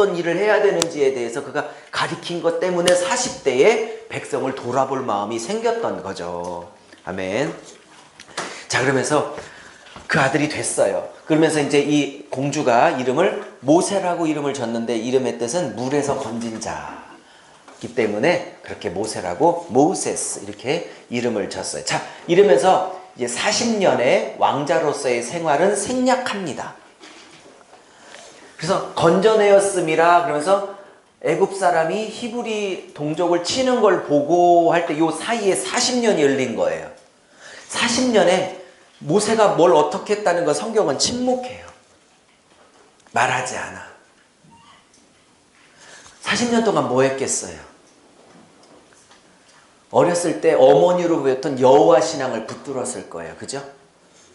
어떤 일을 해야 되는지에 대해서 그가 가리킨 것 때문에 40대에 백성을 돌아볼 마음이 생겼던 거죠. 아멘. 자, 그러면서 그 아들이 됐어요. 그러면서 이제 이 공주가 이름을 모세라고 이름을 줬는데, 이름의 뜻은 물에서 건진 자이기 때문에 그렇게 모세라고, 모세스 이렇게 이름을 줬어요. 자, 이러면서 이제 40년의 왕자로서의 생활은 생략합니다. 그래서 건져내었음이라 그러면서 애굽 사람이 히브리 동족을 치는 걸 보고 할 때 요 사이에 40년이 열린 거예요. 40년에 모세가 뭘 어떻게 했다는 거 성경은 침묵해요. 말하지 않아. 40년 동안 뭐 했겠어요? 어렸을 때 어머니로 배웠던 여호와 신앙을 붙들었을 거예요. 그죠?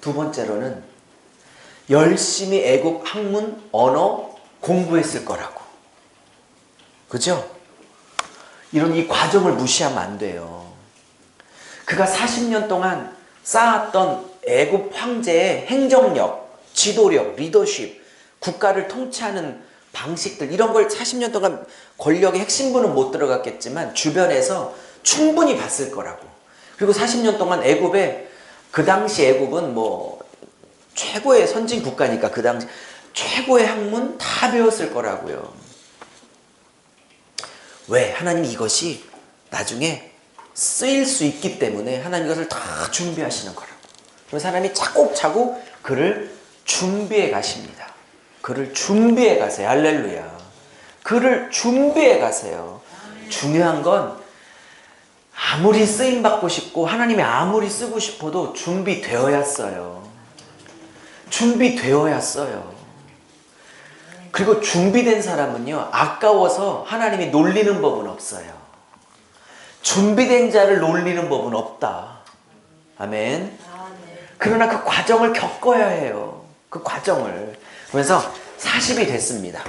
두 번째로는 열심히 애국 학문, 언어 공부했을 거라고. 그죠? 이런 이 과정을 무시하면 안 돼요. 그가 40년 동안 쌓았던 애국 황제의 행정력, 지도력, 리더십, 국가를 통치하는 방식들, 이런 걸 40년 동안 권력의 핵심부는 못 들어갔겠지만 주변에서 충분히 봤을 거라고. 그리고 40년 동안 애굽에, 그 당시 애굽은 뭐 최고의 선진 국가니까 그 당시 최고의 학문 다 배웠을 거라고요. 왜? 하나님이 이것이 나중에 쓰일 수 있기 때문에 하나님 이것을 다 준비하시는 거라고. 그래서 하나님이 차곡차곡 그를 준비해 가십니다. 그를 준비해 가세요. 할렐루야. 그를 준비해 가세요. 중요한 건 아무리 쓰임받고 싶고 하나님이 아무리 쓰고 싶어도 준비되어야 써요. 준비되어야 써요. 그리고 준비된 사람은요, 아까워서 하나님이 놀리는 법은 없어요. 준비된 자를 놀리는 법은 없다. 아멘. 그러나 그 과정을 겪어야 해요. 그 과정을. 그래서 40이 됐습니다.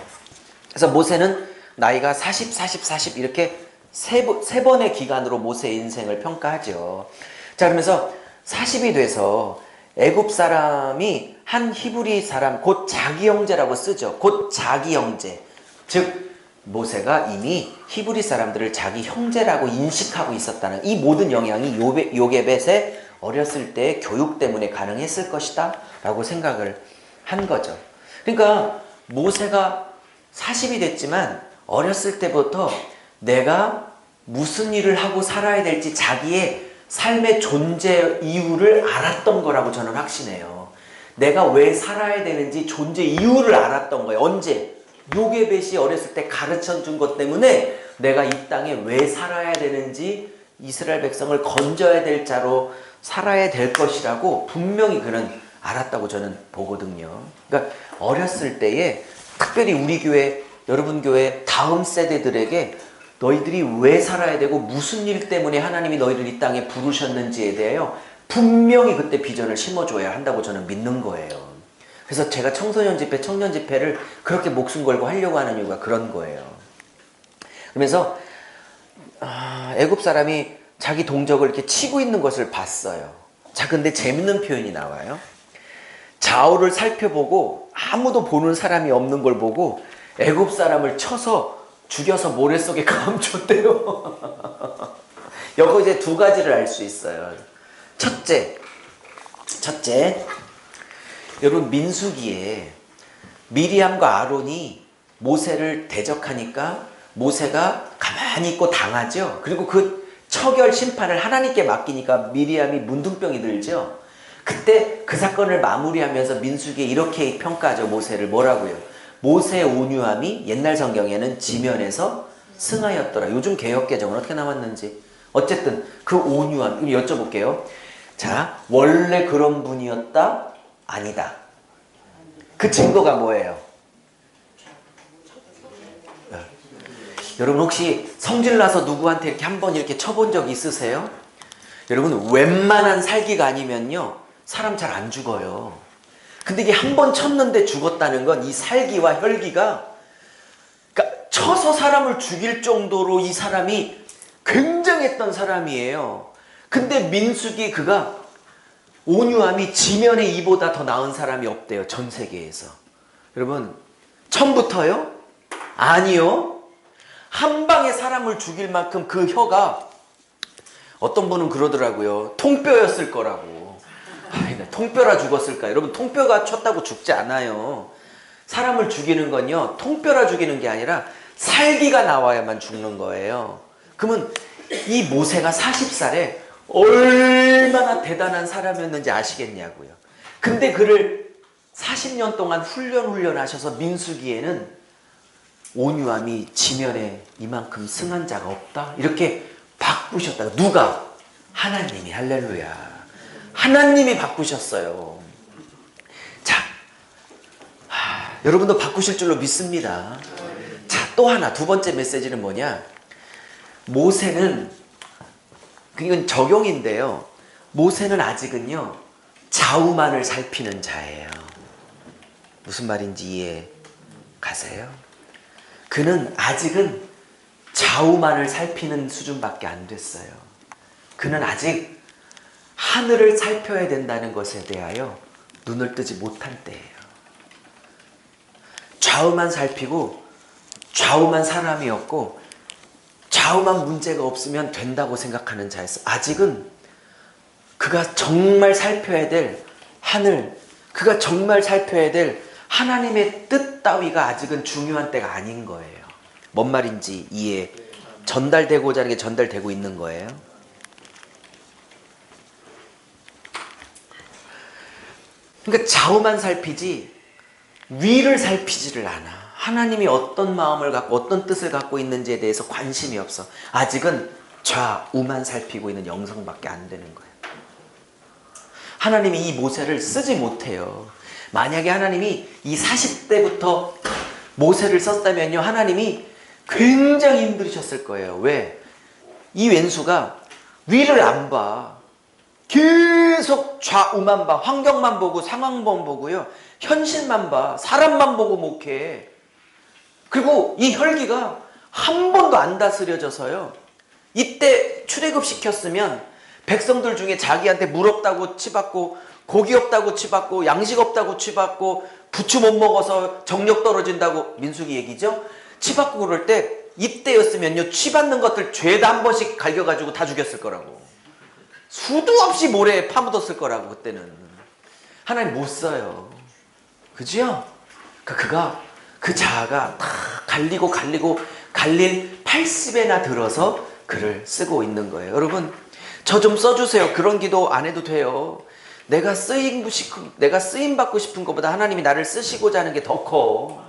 그래서 모세는 나이가 40, 40, 40 이렇게 세 번의 기간으로 모세의 인생을 평가하죠. 자, 그러면서 40이 돼서 애굽 사람이 한 히브리 사람, 곧 자기 형제라고 쓰죠. 곧 자기 형제. 즉 모세가 이미 히브리 사람들을 자기 형제라고 인식하고 있었다는, 이 모든 영향이 요게벳의 어렸을 때의 교육 때문에 가능했을 것이다 라고 생각을 한 거죠. 그러니까 모세가 40이 됐지만 어렸을 때부터 내가 무슨 일을 하고 살아야 될지 자기의 삶의 존재 이유를 알았던 거라고 저는 확신해요. 내가 왜 살아야 되는지 존재 이유를 알았던 거예요. 언제? 요게벳이 어렸을 때 가르쳐 준 것 때문에 내가 이 땅에 왜 살아야 되는지, 이스라엘 백성을 건져야 될 자로 살아야 될 것이라고 분명히 그는 알았다고 저는 보거든요. 그러니까 어렸을 때에 특별히 우리 교회, 여러분 교회 다음 세대들에게 너희들이 왜 살아야 되고 무슨 일 때문에 하나님이 너희를 이 땅에 부르셨는지에 대하여 분명히 그때 비전을 심어줘야 한다고 저는 믿는 거예요. 그래서 제가 청소년 집회, 청년 집회를 그렇게 목숨 걸고 하려고 하는 이유가 그런 거예요. 그러면서 애굽 사람이 자기 동족을 이렇게 치고 있는 것을 봤어요. 자, 근데 재밌는 표현이 나와요. 좌우를 살펴보고 아무도 보는 사람이 없는 걸 보고 애굽 사람을 쳐서 죽여서 모래 속에 감췄대요. 여기 이제 두 가지를 알 수 있어요. 첫째, 여러분 민수기에 미리암과 아론이 모세를 대적하니까 모세가 가만히 있고 당하죠. 그리고 그 처결 심판을 하나님께 맡기니까 미리암이 문둥병이 들죠. 그때 그 사건을 마무리하면서 민수기에 이렇게 평가하죠. 모세를 뭐라고요? 모세의 온유함이 옛날 성경에는 지면에서 승하였더라. 요즘 개역개정은 어떻게 나왔는지. 어쨌든 그 온유함, 여쭤볼게요. 자, 원래 그런 분이었다? 아니다. 그 증거가 뭐예요? 여러분 혹시 성질나서 누구한테 이렇게 한번 이렇게 쳐본 적 있으세요? 여러분 웬만한 살기가 아니면요 사람 잘 안 죽어요. 근데 이게 한 번 쳤는데 죽었다는 건 이 살기와 혈기가, 그러니까 쳐서 사람을 죽일 정도로 이 사람이 굉장했던 사람이에요. 근데 민수기 그가 온유함이 지면의 이보다 더 나은 사람이 없대요. 전 세계에서. 여러분 처음부터요? 아니요. 한 방에 사람을 죽일 만큼 그 혀가, 어떤 분은 그러더라고요. 통뼈였을 거라고. 아이, 통뼈라 죽었을까? 여러분, 통뼈가 쳤다고 죽지 않아요. 사람을 죽이는 건요, 통뼈라 죽이는 게 아니라 살기가 나와야만 죽는 거예요. 그러면 이 모세가 40살에 얼마나 대단한 사람이었는지 아시겠냐고요. 근데 그를 40년 동안 훈련하셔서 민수기에는 온유함이 지면에 이만큼 승한 자가 없다, 이렇게 바꾸셨다. 누가? 하나님이. 할렐루야. 하나님이 바꾸셨어요. 자, 여러분도 바꾸실 줄로 믿습니다. 자, 또 하나, 두 번째 메시지는 뭐냐? 모세는, 이건 적용인데요, 모세는 아직은요 좌우만을 살피는 자예요. 무슨 말인지 이해 가세요? 그는 아직은 좌우만을 살피는 수준밖에 안 됐어요. 그는 아직 하늘을 살펴야 된다는 것에 대하여 눈을 뜨지 못한 때예요. 좌우만 살피고 좌우만 사람이었고 좌우만 문제가 없으면 된다고 생각하는 자였어. 아직은 그가 정말 살펴야 될 하늘, 그가 정말 살펴야 될 하나님의 뜻 따위가 아직은 중요한 때가 아닌 거예요. 뭔 말인지 이해, 전달되고자 하는 게 전달되고 있는 거예요. 그러니까 좌우만 살피지 위를 살피지를 않아. 하나님이 어떤 마음을 갖고 어떤 뜻을 갖고 있는지에 대해서 관심이 없어. 아직은 좌우만 살피고 있는 영성밖에 안 되는 거예요. 하나님이 이 모세를 쓰지 못해요. 만약에 하나님이 이 40대부터 모세를 썼다면요, 하나님이 굉장히 힘들으셨을 거예요. 왜? 이 왼수가 위를 안 봐. 계속 좌우만 봐. 환경만 보고 상황만 보고요, 현실만 봐. 사람만 보고 목해. 그리고 이 혈기가 한 번도 안 다스려져서요, 이때 출애굽 시켰으면 백성들 중에 자기한테 물 없다고 치받고 고기 없다고 치받고 양식 없다고 치받고 부추 못 먹어서 정력 떨어진다고, 민수기 얘기죠, 치받고 그럴 때 이때였으면요 치받는 것들 죄다 한 번씩 갈겨가지고 다 죽였을 거라고. 수도 없이 모래에 파묻었을 거라고. 그때는 하나님 못 써요. 그죠? 그가 그 자아가 다 갈리고 갈릴 80에나 들어서 그를 쓰고 있는 거예요. 여러분, 저 좀 써주세요. 그런 기도 안 해도 돼요. 내가 쓰임 받고 싶은 것보다 하나님이 나를 쓰시고자 하는 게 더 커.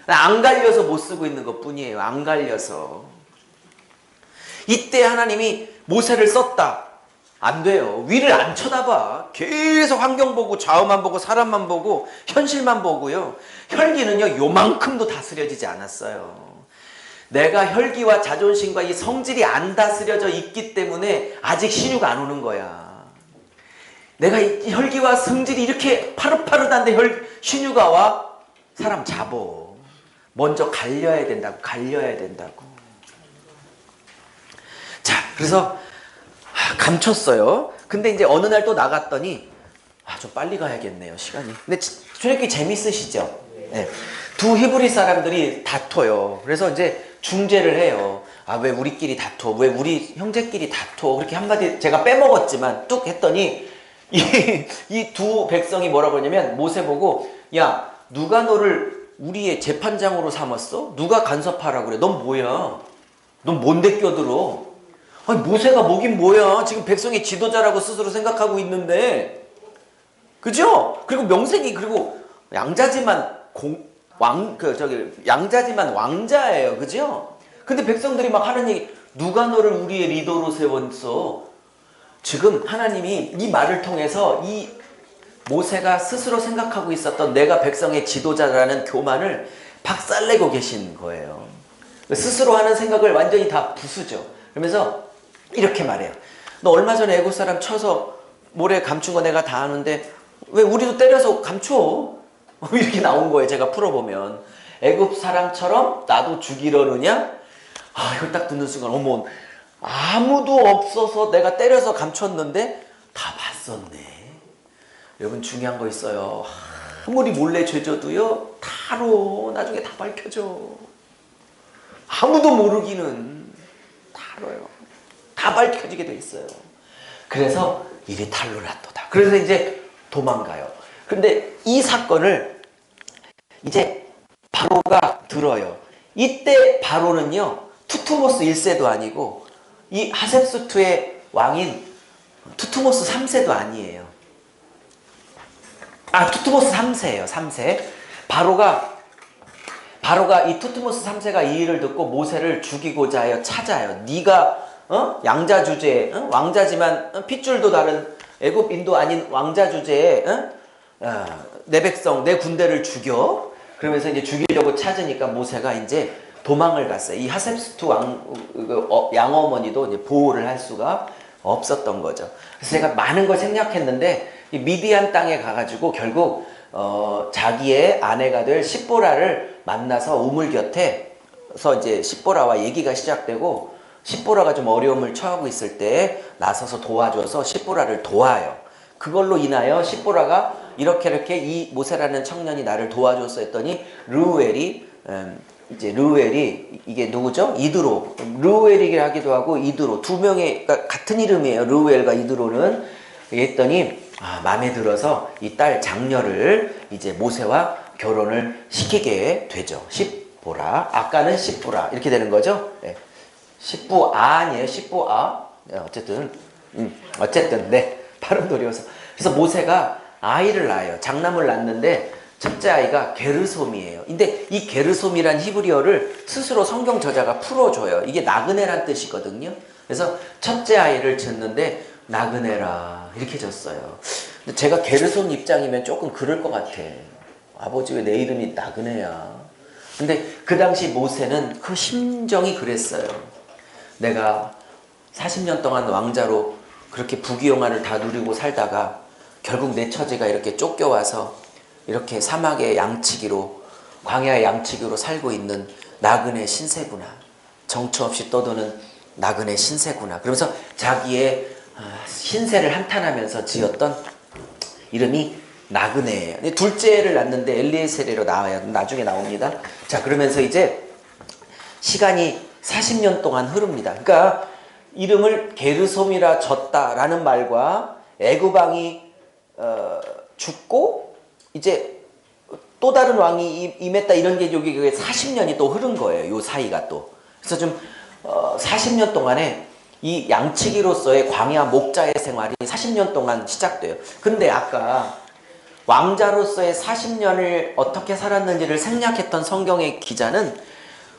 안 갈려서 못 쓰고 있는 것 뿐이에요. 안 갈려서. 이때 하나님이 모세를 썼다. 안 돼요. 위를 안 쳐다봐. 계속 환경 보고 좌우만 보고 사람만 보고 현실만 보고요. 혈기는요 요만큼도 다스려지지 않았어요. 내가 혈기와 자존심과 이 성질이 안 다스려져 있기 때문에 아직 신유가 안 오는 거야. 내가 이 혈기와 성질이 이렇게 파릇파릇한데 신유가 와? 사람 잡어. 먼저 갈려야 된다고. 자, 그래서 감췄어요. 근데 이제 어느 날 또 나갔더니 좀 빨리 가야겠네요, 시간이. 근데 출애굽기 재밌으시죠? 네. 두 히브리 사람들이 다퉈요. 그래서 이제 중재를 해요. 왜 우리끼리 다퉈? 왜 우리 형제끼리 다퉈? 그렇게 한마디 제가 빼먹었지만 뚝 했더니 이 두 백성이 뭐라고 그러냐면, 모세 보고, 야, 누가 너를 우리의 재판장으로 삼았어? 누가 간섭하라고 그래? 넌 뭐야? 넌 뭔데 껴들어? 아니, 모세가 뭐긴 뭐야. 지금 백성의 지도자라고 스스로 생각하고 있는데. 그죠? 그리고 명색이, 그리고 양자지만 양자지만 왕자예요. 그죠? 근데 백성들이 막 하는 얘기, 누가 너를 우리의 리더로 세웠어? 지금 하나님이 이 말을 통해서 이 모세가 스스로 생각하고 있었던 내가 백성의 지도자라는 교만을 박살내고 계신 거예요. 스스로 하는 생각을 완전히 다 부수죠. 그러면서 이렇게 말해요. 너 얼마 전에 애국 사람 쳐서 모래 감춘 거 내가 다 아는데 왜 우리도 때려서 감춰? 이렇게 나온 거예요. 제가 풀어보면. 애국 사람처럼 나도 죽이려느냐? 이걸 딱 듣는 순간, 어머, 아무도 없어서 내가 때려서 감췄는데 다 봤었네. 여러분, 중요한 거 있어요. 아무리 몰래 죄져도요, 나중에 다 밝혀져. 아무도 모르기는 다 알아요. 다 밝혀지게 돼 있어요. 그래서 이리 탈루라또다. 그래서 이제 도망가요. 근데 이 사건을 이제 바로가 들어요. 이때 바로는요, 투투모스 1세도 아니고 이 하셉스투의 왕인 투투모스 3세도 아니에요. 투투모스 3세예요. 3세. 바로가 이 투투모스 3세가 이 일을 듣고 모세를 죽이고자 하여 찾아요. 네가 양자 주제에 왕자지만 핏줄도 다른 애굽인도 아닌 왕자 주제에 내 백성 내 군대를 죽여. 그러면서 이제 죽이려고 찾으니까 모세가 이제 도망을 갔어요. 이 하셉스투 양어머니도 이제 보호를 할 수가 없었던 거죠. 그래서 제가 많은 걸 생략했는데 이 미디안 땅에 가가지고 결국 자기의 아내가 될 십보라를 만나서 우물 곁에서 이제 십보라와 얘기가 시작되고, 십보라가 좀 어려움을 처하고 있을 때 나서서 도와줘서 십보라를 도와요. 그걸로 인하여 십보라가 이렇게 이 모세라는 청년이 나를 도와줬어 했더니 르우엘이 이게 누구죠? 이드로. 르우엘이라기도 하고 이드로. 두 명의, 그러니까 같은 이름이에요. 르우엘과 이드로는. 했더니 마음에 들어서 이 딸 장녀를 이제 모세와 결혼을 시키게 되죠. 십보라. 아까는 십보라. 이렇게 되는 거죠. 네. 십부아 아니에요. 십부아. 네, 어쨌든 네. 발음도 어려워서. 그래서 모세가 아이를 낳아요. 장남을 낳는데 첫째 아이가 게르솜이에요. 근데 이 게르솜이란 히브리어를 스스로 성경 저자가 풀어줘요. 이게 나그네란 뜻이거든요. 그래서 첫째 아이를 짓는데 나그네라 이렇게 졌어요. 근데 제가 게르솜 입장이면 조금 그럴 것 같아. 아버지 왜 내 이름이 나그네야. 근데 그 당시 모세는 그 심정이 그랬어요. 내가 40년 동안 왕자로 그렇게 부귀영화를 다 누리고 살다가 결국 내 처제가 이렇게 쫓겨와서 이렇게 사막의 양치기로, 광야의 양치기로 살고 있는 나그네 신세구나. 정처 없이 떠도는 나그네 신세구나. 그러면서 자기의 신세를 한탄하면서 지었던 이름이 나그네예요. 둘째를 낳는데 엘리에셀이로 나와요. 나중에 나옵니다. 자, 그러면서 이제 시간이 40년 동안 흐릅니다. 그러니까 이름을 게르솜이라 졌다라는 말과 애굽 왕이 죽고 이제 또 다른 왕이 임했다 이런 게 여기 40년이 또 흐른 거예요. 요 사이가 또. 그래서 좀 40년 동안에 이 양치기로서의 광야 목자의 생활이 40년 동안 시작돼요. 근데 아까 왕자로서의 40년을 어떻게 살았는지를 생략했던 성경의 기자는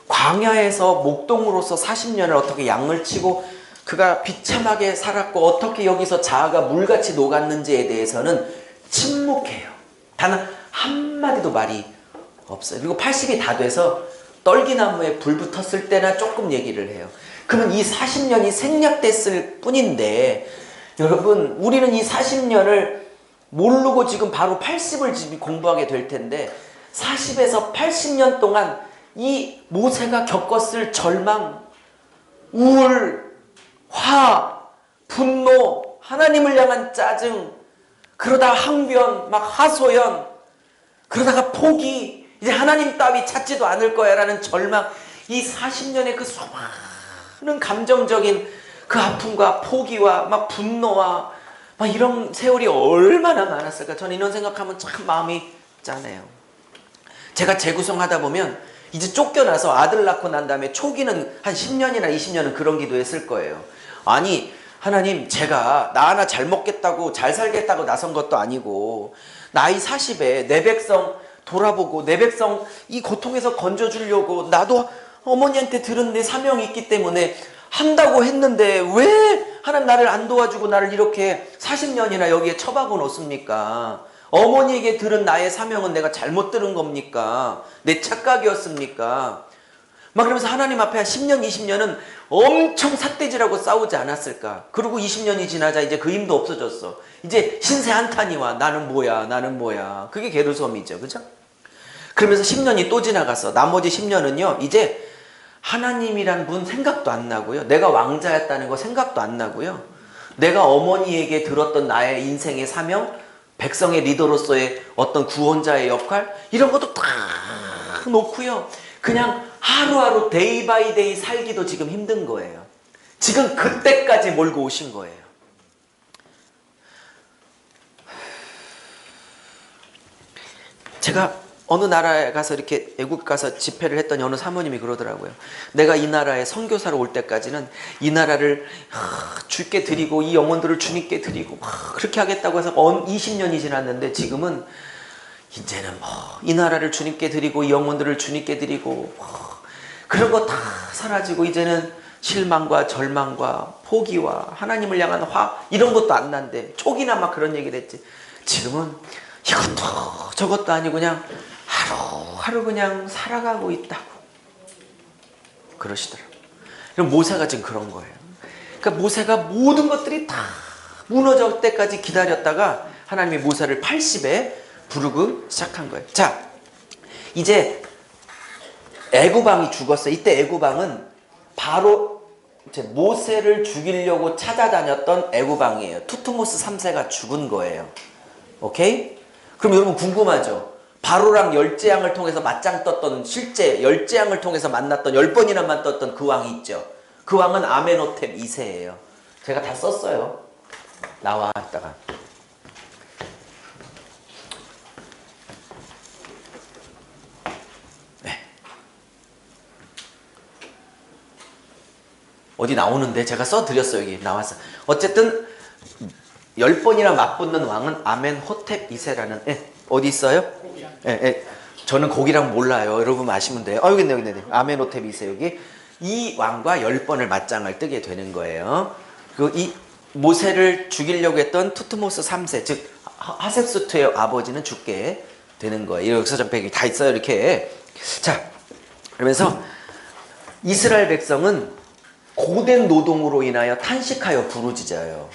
광야에서 목동으로서 40년을 어떻게 양을 치고 그가 비참하게 살았고 어떻게 여기서 자아가 물같이 녹았는지에 대해서는 침묵해요. 단 한마디도 말이 없어요. 그리고 80이 다 돼서 떨기나무에 불 붙었을 때나 조금 얘기를 해요. 그러면 이 40년이 생략됐을 뿐인데 여러분 우리는 이 40년을 모르고 지금 바로 80을 공부하게 될 텐데 40에서 80년 동안 이 모세가 겪었을 절망, 우울, 화, 분노, 하나님을 향한 짜증, 그러다 항변, 막 하소연, 그러다가 포기, 이제 하나님 따위 찾지도 않을 거야 라는 절망, 이 40년의 그 수많은 감정적인 그 아픔과 포기와 막 분노와 막 이런 세월이 얼마나 많았을까. 저는 이런 생각하면 참 마음이 짠해요. 제가 재구성하다 보면 이제 쫓겨나서 아들 낳고 난 다음에 초기는 한 10년이나 20년은 그런 기도했을 거예요. 아니 하나님, 제가 나 하나 잘 먹겠다고 잘 살겠다고 나선 것도 아니고 나이 40에 내 백성 돌아보고 내 백성 이 고통에서 건져주려고 나도 어머니한테 들은 내 사명이 있기 때문에 한다고 했는데 왜 하나님 나를 안 도와주고 나를 이렇게 40년이나 여기에 처박아 놓습니까? 어머니에게 들은 나의 사명은 내가 잘못 들은 겁니까? 내 착각이었습니까? 막 그러면서 하나님 앞에 한 10년, 20년은 엄청 삿대질하고 싸우지 않았을까? 그리고 20년이 지나자 이제 그 힘도 없어졌어. 이제 신세 한탄이 와. 나는 뭐야, 나는 뭐야. 그게 게르솜이죠. 그죠? 그러면서 10년이 또 지나갔어. 나머지 10년은요, 이제 하나님이란 분 생각도 안 나고요. 내가 왕자였다는 거 생각도 안 나고요. 내가 어머니에게 들었던 나의 인생의 사명, 백성의 리더로서의 어떤 구원자의 역할, 이런 것도 다 놓고요. 그냥 하루하루 데이 바이 데이 살기도 지금 힘든 거예요. 지금 그때까지 몰고 오신 거예요. 제가 어느 나라에 가서 이렇게 외국 가서 집회를 했더니 어느 사모님이 그러더라고요. 내가 이 나라에 선교사로 올 때까지는 이 나라를 주께 드리고 이 영혼들을 주님께 드리고 그렇게 하겠다고 해서 20년이 지났는데 지금은 이제는 이 나라를 주님께 드리고 이 영혼들을 주님께 드리고 그런 거 다 사라지고 이제는 실망과 절망과 포기와 하나님을 향한 화 이런 것도 안 난대. 초기나 막 그런 얘기를 했지. 지금은 이것도 저것도 아니고 그냥 하루하루 그냥 살아가고 있다고 그러시더라고요. 그럼 모세가 지금 그런 거예요. 그러니까 모세가 모든 것들이 다 무너질 때까지 기다렸다가 하나님이 모세를 80에 부르고 시작한 거예요. 자, 이제 애굽왕이 죽었어요. 이때 애굽왕은 바로 이제 모세를 죽이려고 찾아다녔던 애굽왕이에요. 투트모스 3세가 죽은 거예요. 오케이? 그럼 여러분 궁금하죠? 바로랑 열재앙을 통해서 맞짱 떴던 실제 열재앙을 통해서 만났던 10번이나 만났던 그 왕이 있죠. 그 왕은 아멘호텝 2세예요. 제가 다 썼어요. 나왔다가. 네. 어디 나오는데 제가 써드렸어요. 여기 나왔어. 어쨌든 10번이나 맞붙는 왕은 아멘호텝 2세라는 어디 있어요? 저는 거기랑 몰라요. 여러분 아시면 돼요. 여기 있네. 아멘호텝 2세 여기. 이 왕과 10번을 맞짱을 뜨게 되는 거예요. 그리고 이 모세를 죽이려고 했던 투트모스 3세, 즉 하셉수트의 아버지는 죽게 되는 거예요. 이 역사적 배경이 다 있어요. 이렇게. 자, 그러면서 이스라엘 백성은 고된 노동으로 인하여 탄식하여 부르짖어요.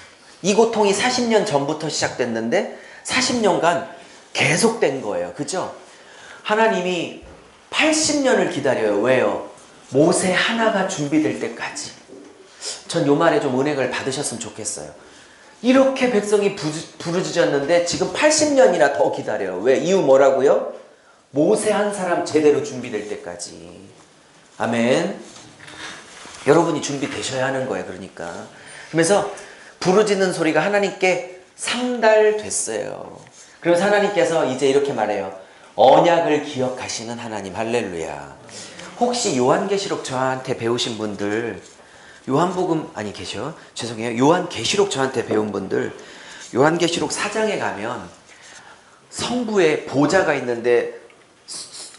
이 고통이 40년 전부터 시작됐는데 40년간 계속된 거예요. 그죠? 하나님이 80년을 기다려요. 왜요? 모세 하나가 준비될 때까지. 전 요 말에 좀 은혜를 받으셨으면 좋겠어요. 이렇게 백성이 부르짖었는데 지금 80년이나 더 기다려요. 왜? 이유 뭐라고요? 모세 한 사람 제대로 준비될 때까지. 아멘. 여러분이 준비되셔야 하는 거예요. 그러니까. 그러면서 부르짖는 소리가 하나님께 상달됐어요. 그래서 하나님께서 이제 이렇게 말해요. 언약을 기억하시는 하나님. 할렐루야. 혹시 요한계시록 저한테 배우신 분들, 요한복음 아니 계셔? 죄송해요. 요한계시록 저한테 배운 분들, 요한계시록 4장에 가면 성부의 보좌가 있는데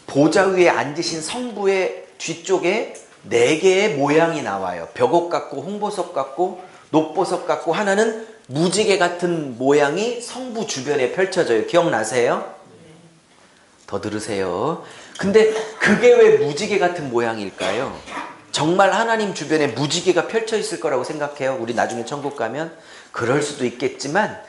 보좌 위에 앉으신 성부의 뒤쪽에 4개의 모양이 나와요. 벽옥 같고 홍보석 같고 녹보석 같고 하나는 무지개 같은 모양이 성부 주변에 펼쳐져요. 기억나세요? 더 들으세요. 근데 그게 왜 무지개 같은 모양일까요? 정말 하나님 주변에 무지개가 펼쳐 있을 거라고 생각해요? 우리 나중에 천국 가면? 그럴 수도 있겠지만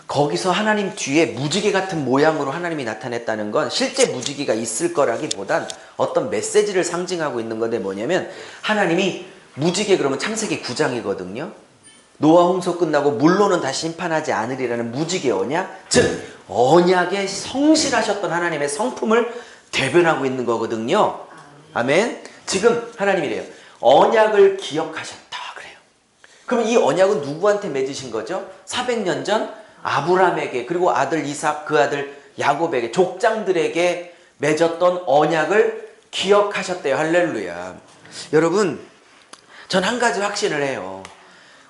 거기서 하나님 뒤에 무지개 같은 모양으로 하나님이 나타냈다는 건 실제 무지개가 있을 거라기보단 어떤 메시지를 상징하고 있는 건데 뭐냐면 하나님이 무지개 그러면 창세기 9장이거든요. 노아 홍수 끝나고 물로는 다시 심판하지 않으리라는 무지개 언약, 즉 언약에 성실하셨던 하나님의 성품을 대변하고 있는 거거든요. 아멘. 지금 하나님이래요. 언약을 기억하셨다 그래요. 그럼 이 언약은 누구한테 맺으신 거죠? 400년 전 아브라함에게, 그리고 아들 이삭, 그 아들 야곱에게, 족장들에게 맺었던 언약을 기억하셨대요. 할렐루야. 여러분, 전 한 가지 확신을 해요.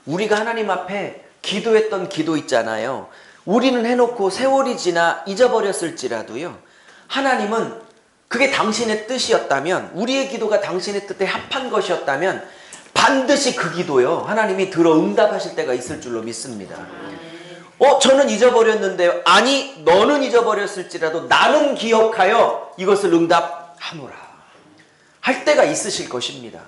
우리가 하나님 앞에 기도했던 기도 있잖아요. 우리는 해놓고 세월이 지나 잊어버렸을지라도요, 하나님은 그게 당신의 뜻이었다면, 우리의 기도가 당신의 뜻에 합한 것이었다면 반드시 그 기도요 하나님이 들어 응답하실 때가 있을 줄로 믿습니다. 저는 잊어버렸는데요. 아니, 너는 잊어버렸을지라도 나는 기억하여 이것을 응답하노라 할 때가 있으실 것입니다.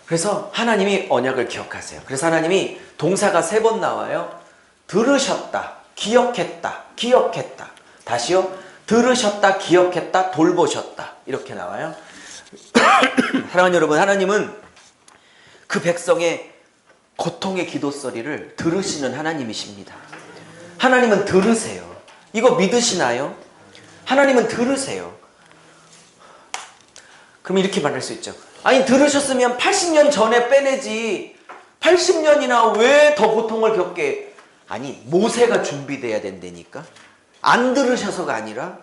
그래서 하나님이 언약을 기억하세요. 그래서 하나님이 동사가 3번 나와요. 들으셨다, 기억했다, 기억했다. 다시요. 들으셨다, 기억했다, 돌보셨다. 이렇게 나와요. 사랑하는 여러분, 하나님은 그 백성의 고통의 기도 소리를 들으시는 하나님이십니다. 하나님은 들으세요. 이거 믿으시나요? 하나님은 들으세요. 그럼 이렇게 말할 수 있죠. 아니 들으셨으면 80년 전에 빼내지 80년이나 왜 더 고통을 겪게. 아니 모세가 준비돼야 된다니까. 안 들으셔서가 아니라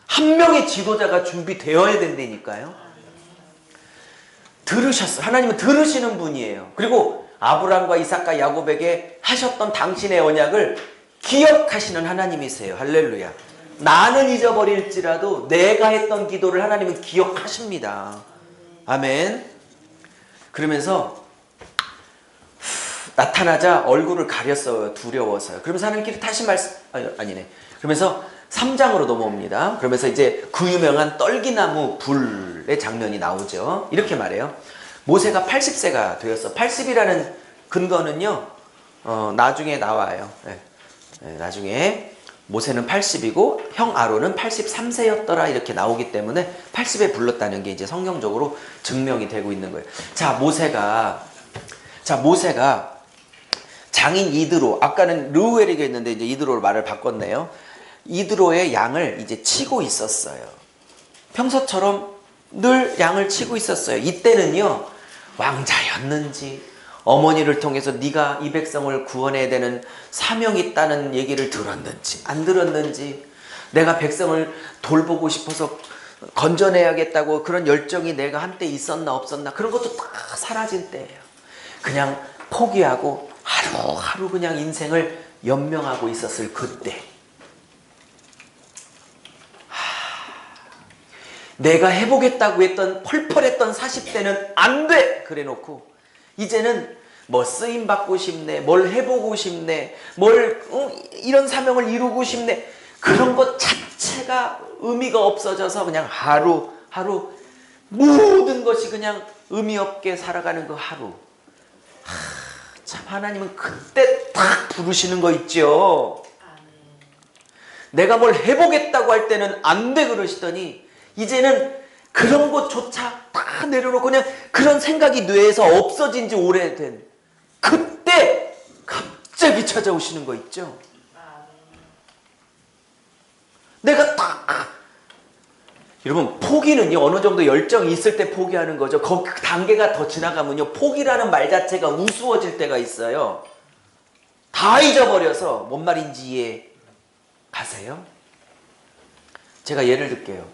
한 명의 지도자가 준비되어야 된다니까요. 들으셨어. 하나님은 들으시는 분이에요. 그리고 아브라함과 이삭과 야곱에게 하셨던 당신의 언약을 기억하시는 하나님이세요. 할렐루야. 나는 잊어버릴지라도 내가 했던 기도를 하나님은 기억하십니다. 아멘. 그러면서 나타나자 얼굴을 가렸어요. 두려워서요. 그러면서 하나님께서 다시 아니네. 그러면서 3장으로 넘어옵니다. 그러면서 이제 그 유명한 떨기나무 불의 장면이 나오죠. 이렇게 말해요. 모세가 80세가 되었어. 80이라는 근거는요. 나중에 나와요. 나중에 모세는 80이고 형 아론은 83세였더라 이렇게 나오기 때문에 80에 불렀다는 게 이제 성경적으로 증명이 되고 있는 거예요. 자, 모세가 장인 이드로, 아까는 르우엘에게 했는데 이제 이드로로 말을 바꿨네요. 이드로의 양을 이제 치고 있었어요. 평소처럼 늘 양을 치고 있었어요. 이때는요, 왕자였는지 어머니를 통해서 네가 이 백성을 구원해야 되는 사명이 있다는 얘기를 들었는지 안 들었는지, 내가 백성을 돌보고 싶어서 건져내야겠다고 그런 열정이 내가 한때 있었나 없었나, 그런 것도 다 사라진 때예요. 그냥 포기하고 하루하루 그냥 인생을 연명하고 있었을 그때, 내가 해보겠다고 했던 펄펄했던 40대는 안 돼! 그래 놓고 이제는 뭐 쓰임받고 싶네, 뭘 해보고 싶네, 이런 사명을 이루고 싶네, 그런 것 자체가 의미가 없어져서 그냥 하루하루 모든 것이 그냥 의미 없게 살아가는 그 하루. 참 하나님은 그때 딱 부르시는 거 있죠. 내가 뭘 해보겠다고 할 때는 안 돼 그러시더니 이제는 그런 것조차 다 내려놓고 그냥 그런 생각이 뇌에서 없어진 지 오래된 그때 갑자기 찾아오시는 거 있죠. 내가 딱 여러분, 포기는요 어느 정도 열정이 있을 때 포기하는 거죠. 그 단계가 더 지나가면요 포기라는 말 자체가 우스워질 때가 있어요. 다 잊어버려서 뭔 말인지 이해 가세요? 제가 예를 들게요.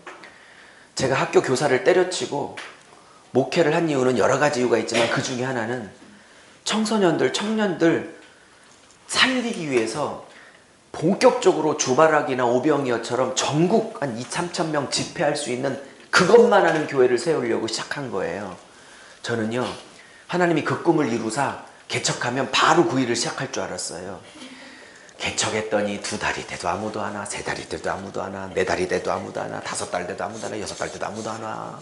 제가 학교 교사를 때려치고 목회를 한 이유는 여러 가지 이유가 있지만 그 중에 하나는 청소년들, 청년들 살리기 위해서 본격적으로 주바락이나 오병이어처럼 전국 한 2,000~3,000 명 집회할 수 있는 그것만 하는 교회를 세우려고 시작한 거예요. 저는요 하나님이 그 꿈을 이루사 개척하면 바로 그 일을 시작할 줄 알았어요. 개척했더니 2달이 돼도 아무도 안 와, 3달이 돼도 아무도 안 와, 4달이 돼도 아무도 안 와, 5달 돼도 아무도 안 와, 6달 돼도 아무도 안 와.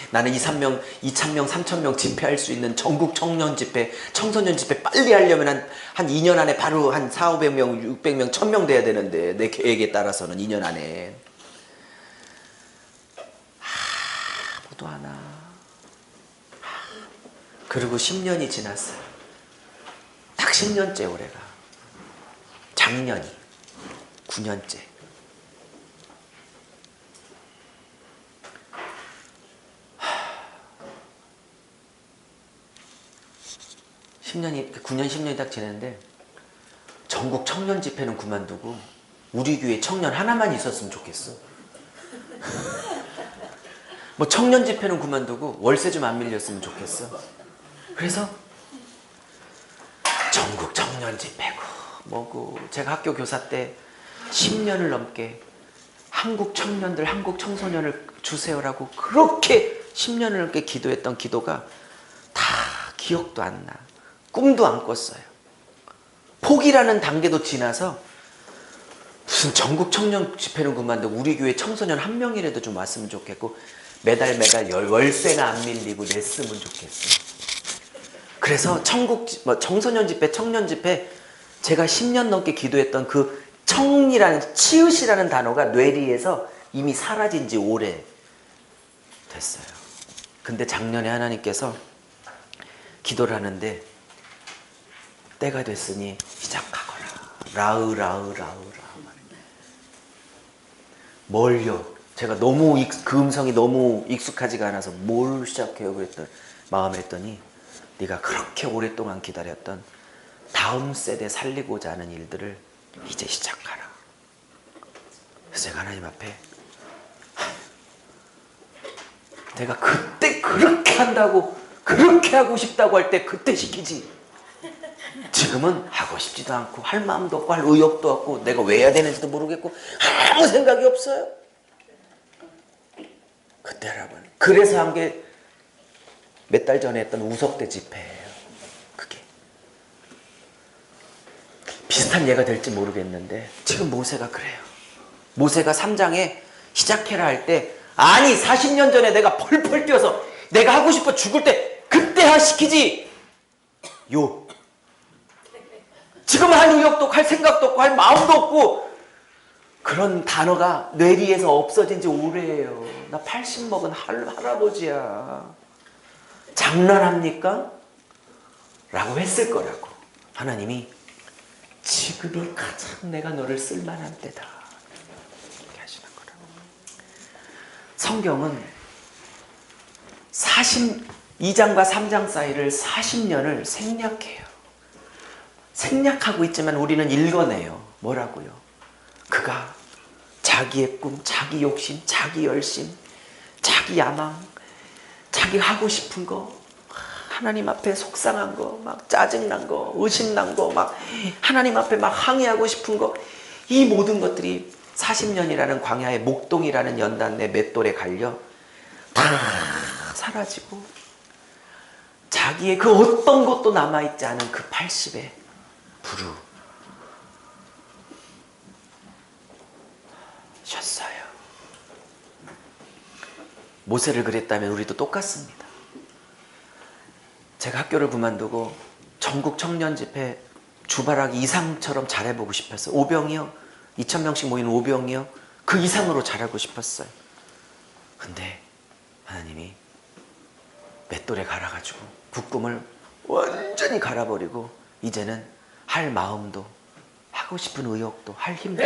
나는 2,000명, 3,000명 집회할 수 있는 전국 청년 집회, 청소년 집회 빨리 하려면 한 2년 안에 바로 한 400~500명, 600명, 1,000명 돼야 되는데 내 계획에 따라서는 2년 안에 아무도 안 와. 그리고 10년이 지났어요. 딱 10년째 올해가. 작년이 9년째. (10년이) 9년 10년이 딱 지났는데 전국 청년 집회는 그만두고 우리 교회 청년 하나만 있었으면 좋겠어. 뭐 청년 집회는 그만두고 월세 좀 안 밀렸으면 좋겠어. 그래서 전국 청년 집회고 뭐고, 제가 학교 교사 때 10년을 넘게 한국 청년들, 한국 청소년을 주세요라고 그렇게 10년을 넘게 기도했던 기도가 다 기억도 안 나. 꿈도 안 꿨어요. 포기라는 단계도 지나서 무슨 전국 청년 집회는 그만두고 우리 교회 청소년 1명이라도 좀 왔으면 좋겠고 매달 월세나 안 밀리고 냈으면 좋겠어요. 그래서 청소년 집회, 청년 집회, 제가 10년 넘게 기도했던 그 청이라는, 치읓이라는 단어가 뇌리에서 이미 사라진 지 오래 됐어요. 근데 작년에 하나님께서 기도를 하는데 때가 됐으니 시작하거라. 라으. 뭘요? 제가 그 음성이 너무 익숙하지가 않아서 뭘 시작해요 그랬더니 마음에 했더니 네가 그렇게 오랫동안 기다렸던 다음 세대 살리고자 하는 일들을 이제 시작하라. 그래서 제가 하나님 앞에 내가 그때 그렇게 한다고 그렇게 하고 싶다고 할 때 그때 시키지. 지금은 하고 싶지도 않고 할 마음도 없고 할 의욕도 없고 내가 왜 해야 되는지도 모르겠고 아무 생각이 없어요. 그때 하라고요. 그래서 한 게 몇 달 전에 했던 우석대 집회예요. 그게 비슷한 예가 될지 모르겠는데 지금 모세가 그래요. 모세가 3장에 시작해라 할 때 아니 40년 전에 내가 펄펄 뛰어서 내가 하고 싶어 죽을 때 그때 시키지. 지금 할 의욕도 없고 할 생각도 없고 할 마음도 없고 그런 단어가 뇌리에서 없어진 지 오래예요. 나 80 먹은 할아버지야. 장난합니까? 라고 했을 거라고. 하나님이 지금이 가장 내가 너를 쓸만한 때다. 이렇게 하시는 거라고. 성경은 2장과 3장 사이를 40년을 생략해요. 생략하고 있지만 우리는 읽어내요. 뭐라고요? 그가 자기의 꿈, 자기 욕심, 자기 열심, 자기 야망, 자기 하고 싶은 거, 하나님 앞에 속상한 거, 막 짜증난 거, 의심난 거, 막 하나님 앞에 막 항의하고 싶은 거, 이 모든 것들이 40년이라는 광야의 목동이라는 연단 내 맷돌에 갈려 다 사라지고 자기의 그 어떤 것도 남아있지 않은 그 80에 부르셨어요. 모세를 그랬다면 우리도 똑같습니다. 제가 학교를 그만두고 전국 청년 집회 주바라기 이상처럼 잘해보고 싶었어요. 오병이요. 2,000명씩 모이는 오병이요. 그 이상으로 잘하고 싶었어요. 근데 하나님이 맷돌에 갈아가지고 그 꿈을 완전히 갈아버리고 이제는 할 마음도 하고 싶은 의욕도 할 힘도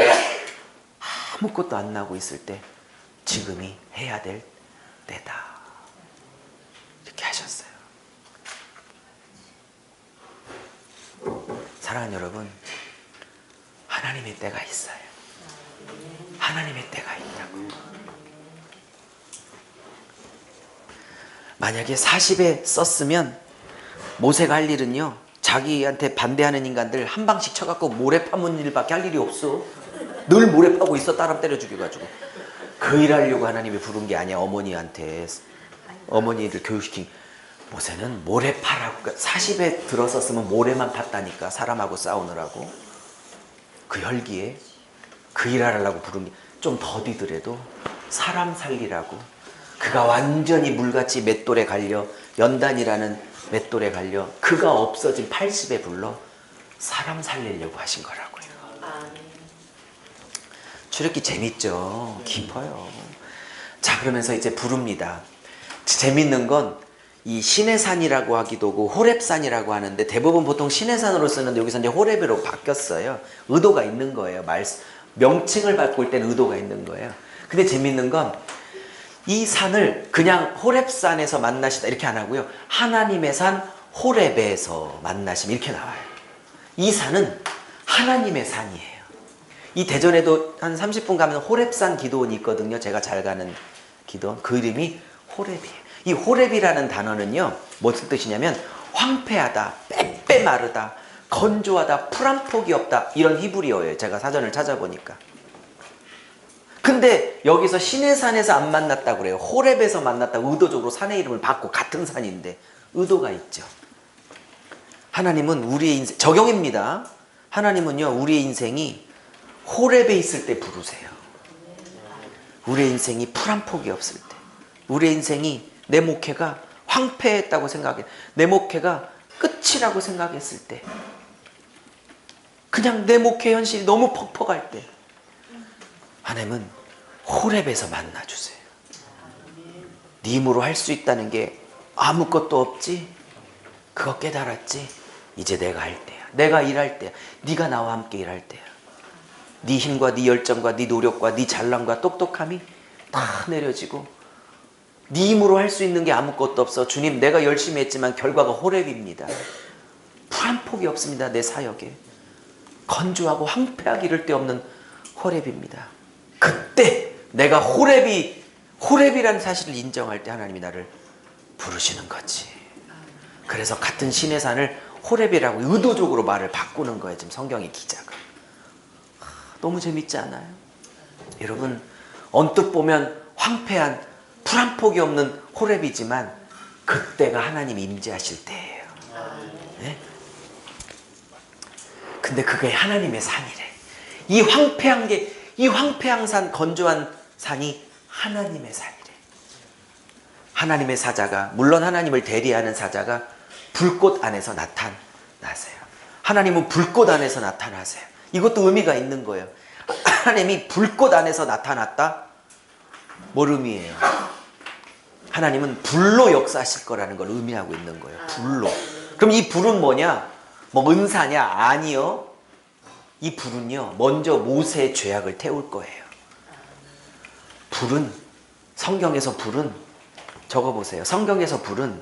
아무것도 안 나고 있을 때 지금이 해야 될 때다. 이렇게 하셨어요. 사랑하는 여러분, 하나님의 때가 있어요. 하나님의 때가 있다고. 만약에 40에 썼으면 모세가 할 일은요, 자기한테 반대하는 인간들 한 방씩 쳐갖고 모래 파문 일밖에 할 일이 없어. 늘 모래 파고 있어. 따람 때려 죽여가지고. 그 일하려고 하나님이 부른 게 아니야. 어머니한테 어머니를 교육시킨. 모세는 모래 파라고. 40에 들어섰으면 모래만 팠다니까. 사람하고 싸우느라고. 그 혈기에 그 일하려고 부른 게 좀 더디더라도 사람 살리라고. 그가 완전히 물같이 맷돌에 갈려 연단이라는 맷돌에 갈려 그가 없어진 80에 불러 사람 살리려고 하신 거라고요. 출애굽기 재밌죠. 깊어요. 자, 그러면서 이제 부릅니다. 재밌는 건 이 시내산이라고 하기도 하고 호렙산이라고 하는데 대부분 보통 시내산으로 쓰는데 여기서 이제 호렙으로 바뀌었어요. 의도가 있는 거예요. 명칭을 바꿀 때는 의도가 있는 거예요. 근데 재밌는 건 이 산을 그냥 호렙산에서 만나시다 이렇게 안 하고요. 하나님의 산 호렙에서 만나시면 이렇게 나와요. 이 산은 하나님의 산이에요. 이 대전에도 한 30분 가면 호렙산 기도원이 있거든요. 제가 잘 가는 기도원. 그 이름이 호렙이에요. 이 호렙이라는 단어는요. 무슨 뜻이냐면 황폐하다, 빼빼 마르다, 건조하다, 풀 한 폭이 없다. 이런 히브리어예요. 제가 사전을 찾아보니까. 근데 여기서 시내산에서 안 만났다고 그래요. 호렙에서 만났다고 의도적으로 산의 이름을 바꿔. 같은 산인데 의도가 있죠. 하나님은 우리의 인생, 적용입니다. 하나님은요, 우리의 인생이 호렙에 있을 때 부르세요. 우리의 인생이 풀 한 폭이 없을 때, 우리의 인생이 내 목회가 황폐했다고 생각해, 내 목회가 끝이라고 생각했을 때, 그냥 내 목회 현실이 너무 퍽퍽할 때 하나님은 호렙에서 만나주세요. 네 힘으로 할 수 있다는 게 아무것도 없지? 그거 깨달았지? 이제 내가 할 때야. 내가 일할 때야. 네가 나와 함께 일할 때야. 네 힘과 네 열정과 네 노력과 네 잘남과 똑똑함이 다 내려지고 네 힘으로 할 수 있는 게 아무것도 없어. 주님, 내가 열심히 했지만 결과가 호렙입니다. 풀 한 폭이 없습니다. 내 사역에. 건조하고 황폐하기 이를 데 없는 호렙입니다. 그때 내가 호렙이란 사실을 인정할 때 하나님이 나를 부르시는 거지. 그래서 같은 신의 산을 호렙이라고 의도적으로 말을 바꾸는 거예요. 지금 성경의 기자가. 너무 재밌지 않아요? 여러분, 언뜻 보면 황폐한 풀 한 폭이 없는 호렙이지만 그때가 하나님이 임재하실 때예요. 네? 근데 그게 하나님의 산이래. 이 황폐한 산, 건조한 산이 하나님의 산이래. 하나님의 사자가, 물론 하나님을 대리하는 사자가 불꽃 안에서 나타나세요. 하나님은 불꽃 안에서 나타나세요. 이것도 의미가 있는 거예요. 하나님이 불꽃 안에서 나타났다? 뭘 의미해요? 하나님은 불로 역사하실 거라는 걸 의미하고 있는 거예요. 불로. 그럼 이 불은 뭐냐? 뭐 은사냐? 아니요. 이 불은요, 먼저 모세의 죄악을 태울 거예요. 불은, 성경에서 불은, 적어보세요. 성경에서 불은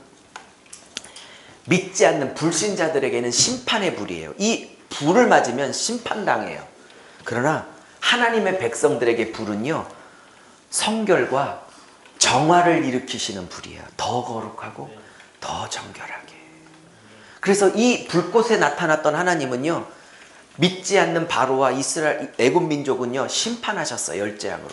믿지 않는 불신자들에게는 심판의 불이에요. 이 불을 맞으면 심판당해요. 그러나 하나님의 백성들에게 불은요, 성결과 정화를 일으키시는 불이에요. 더 거룩하고 더 정결하게. 그래서 이 불꽃에 나타났던 하나님은요, 믿지 않는 바로와 이스라엘 애굽 민족은요 심판하셨어요. 열재앙으로.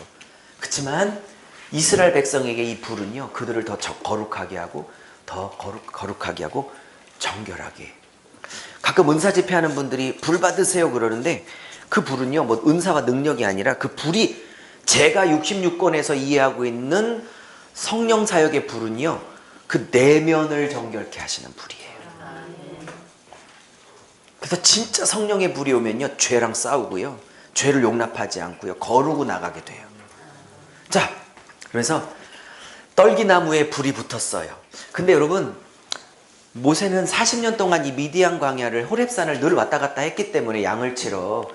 그렇지만 이스라엘 백성에게 이 불은요 그들을 더 거룩하게 하고 더 거룩하게 하고 정결하게. 가끔 은사 집회하는 분들이 불 받으세요 그러는데 그 불은요 뭐 은사와 능력이 아니라 그 불이 제가 66권에서 이해하고 있는 성령 사역의 불은요 그 내면을 정결케 하시는 불이에요. 그래서 진짜 성령의 불이 오면요 죄랑 싸우고요 죄를 용납하지 않고요 거르고 나가게 돼요. 자, 그래서 떨기나무에 불이 붙었어요. 근데 여러분, 모세는 40년 동안 이 미디안 광야를, 호렙산을 늘 왔다 갔다 했기 때문에 양을 치러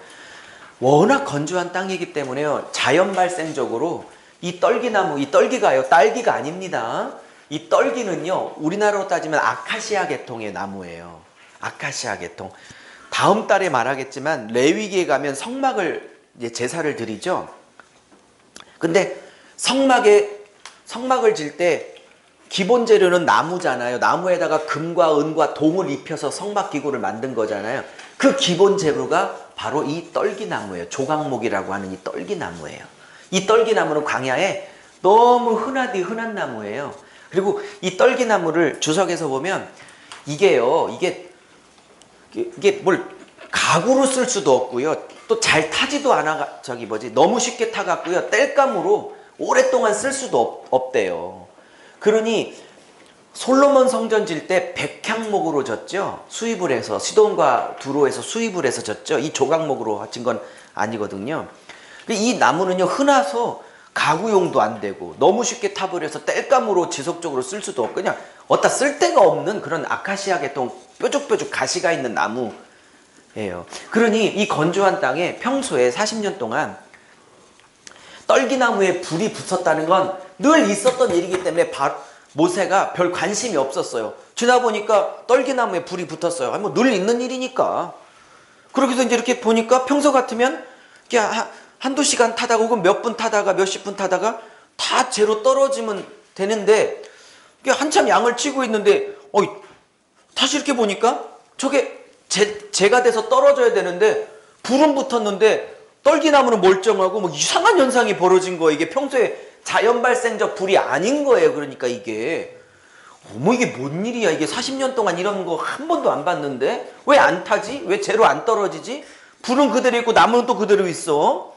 워낙 건조한 땅이기 때문에요 자연 발생적으로 이 떨기나무, 이 떨기가요 딸기가 아닙니다. 이 떨기는요 우리나라로 따지면 아카시아 계통의 나무예요. 아카시아 계통. 다음 달에 말하겠지만 레위기에 가면 성막을 이제 제사를 드리죠. 근데 성막을 질 때 기본 재료는 나무잖아요. 나무에다가 금과 은과 동을 입혀서 성막 기구를 만든 거잖아요. 그 기본 재료가 바로 이 떨기나무예요. 조각목이라고 하는 이 떨기나무예요. 이 떨기나무는 광야에 너무 흔한 나무예요. 그리고 이 떨기나무를 주석에서 보면 이게 뭘 가구로 쓸 수도 없고요. 또 잘 타지도 않아, 너무 쉽게 타갖고요. 땔감으로 오랫동안 쓸 수도 없대요. 그러니 솔로몬 성전 질 때 백향목으로 졌죠. 수입을 해서, 시돈과 두로에서 수입을 해서 졌죠. 이 조각목으로 진 건 아니거든요. 이 나무는요, 흔해서 가구용도 안 되고 너무 쉽게 타버려서 땔감으로 지속적으로 쓸 수도 없고 그냥 어디다 쓸 데가 없는 그런 아카시아 계통 뾰족뾰족 가시가 있는 나무예요. 그러니 이 건조한 땅에 평소에 40년 동안 떨기나무에 불이 붙었다는 건 늘 있었던 일이기 때문에 모세가 별 관심이 없었어요. 지나보니까 떨기나무에 불이 붙었어요. 뭐 늘 있는 일이니까. 그렇게 해서 이제 이렇게 보니까 평소 같으면 한두 시간 타다가 혹은 몇 분 타다가 몇십 분 타다가 다 재로 떨어지면 되는데 한참 양을 치고 있는데 다시 이렇게 보니까 저게 재가 돼서 떨어져야 되는데 불은 붙었는데 떨기나무는 멀쩡하고 뭐 이상한 현상이 벌어진 거예요. 이게 평소에 자연 발생적 불이 아닌 거예요. 그러니까 이게 이게 뭔 일이야. 이게 40년 동안 이런 거 한 번도 안 봤는데 왜 안 타지? 왜 재로 안 떨어지지? 불은 그대로 있고 나무는 또 그대로 있어.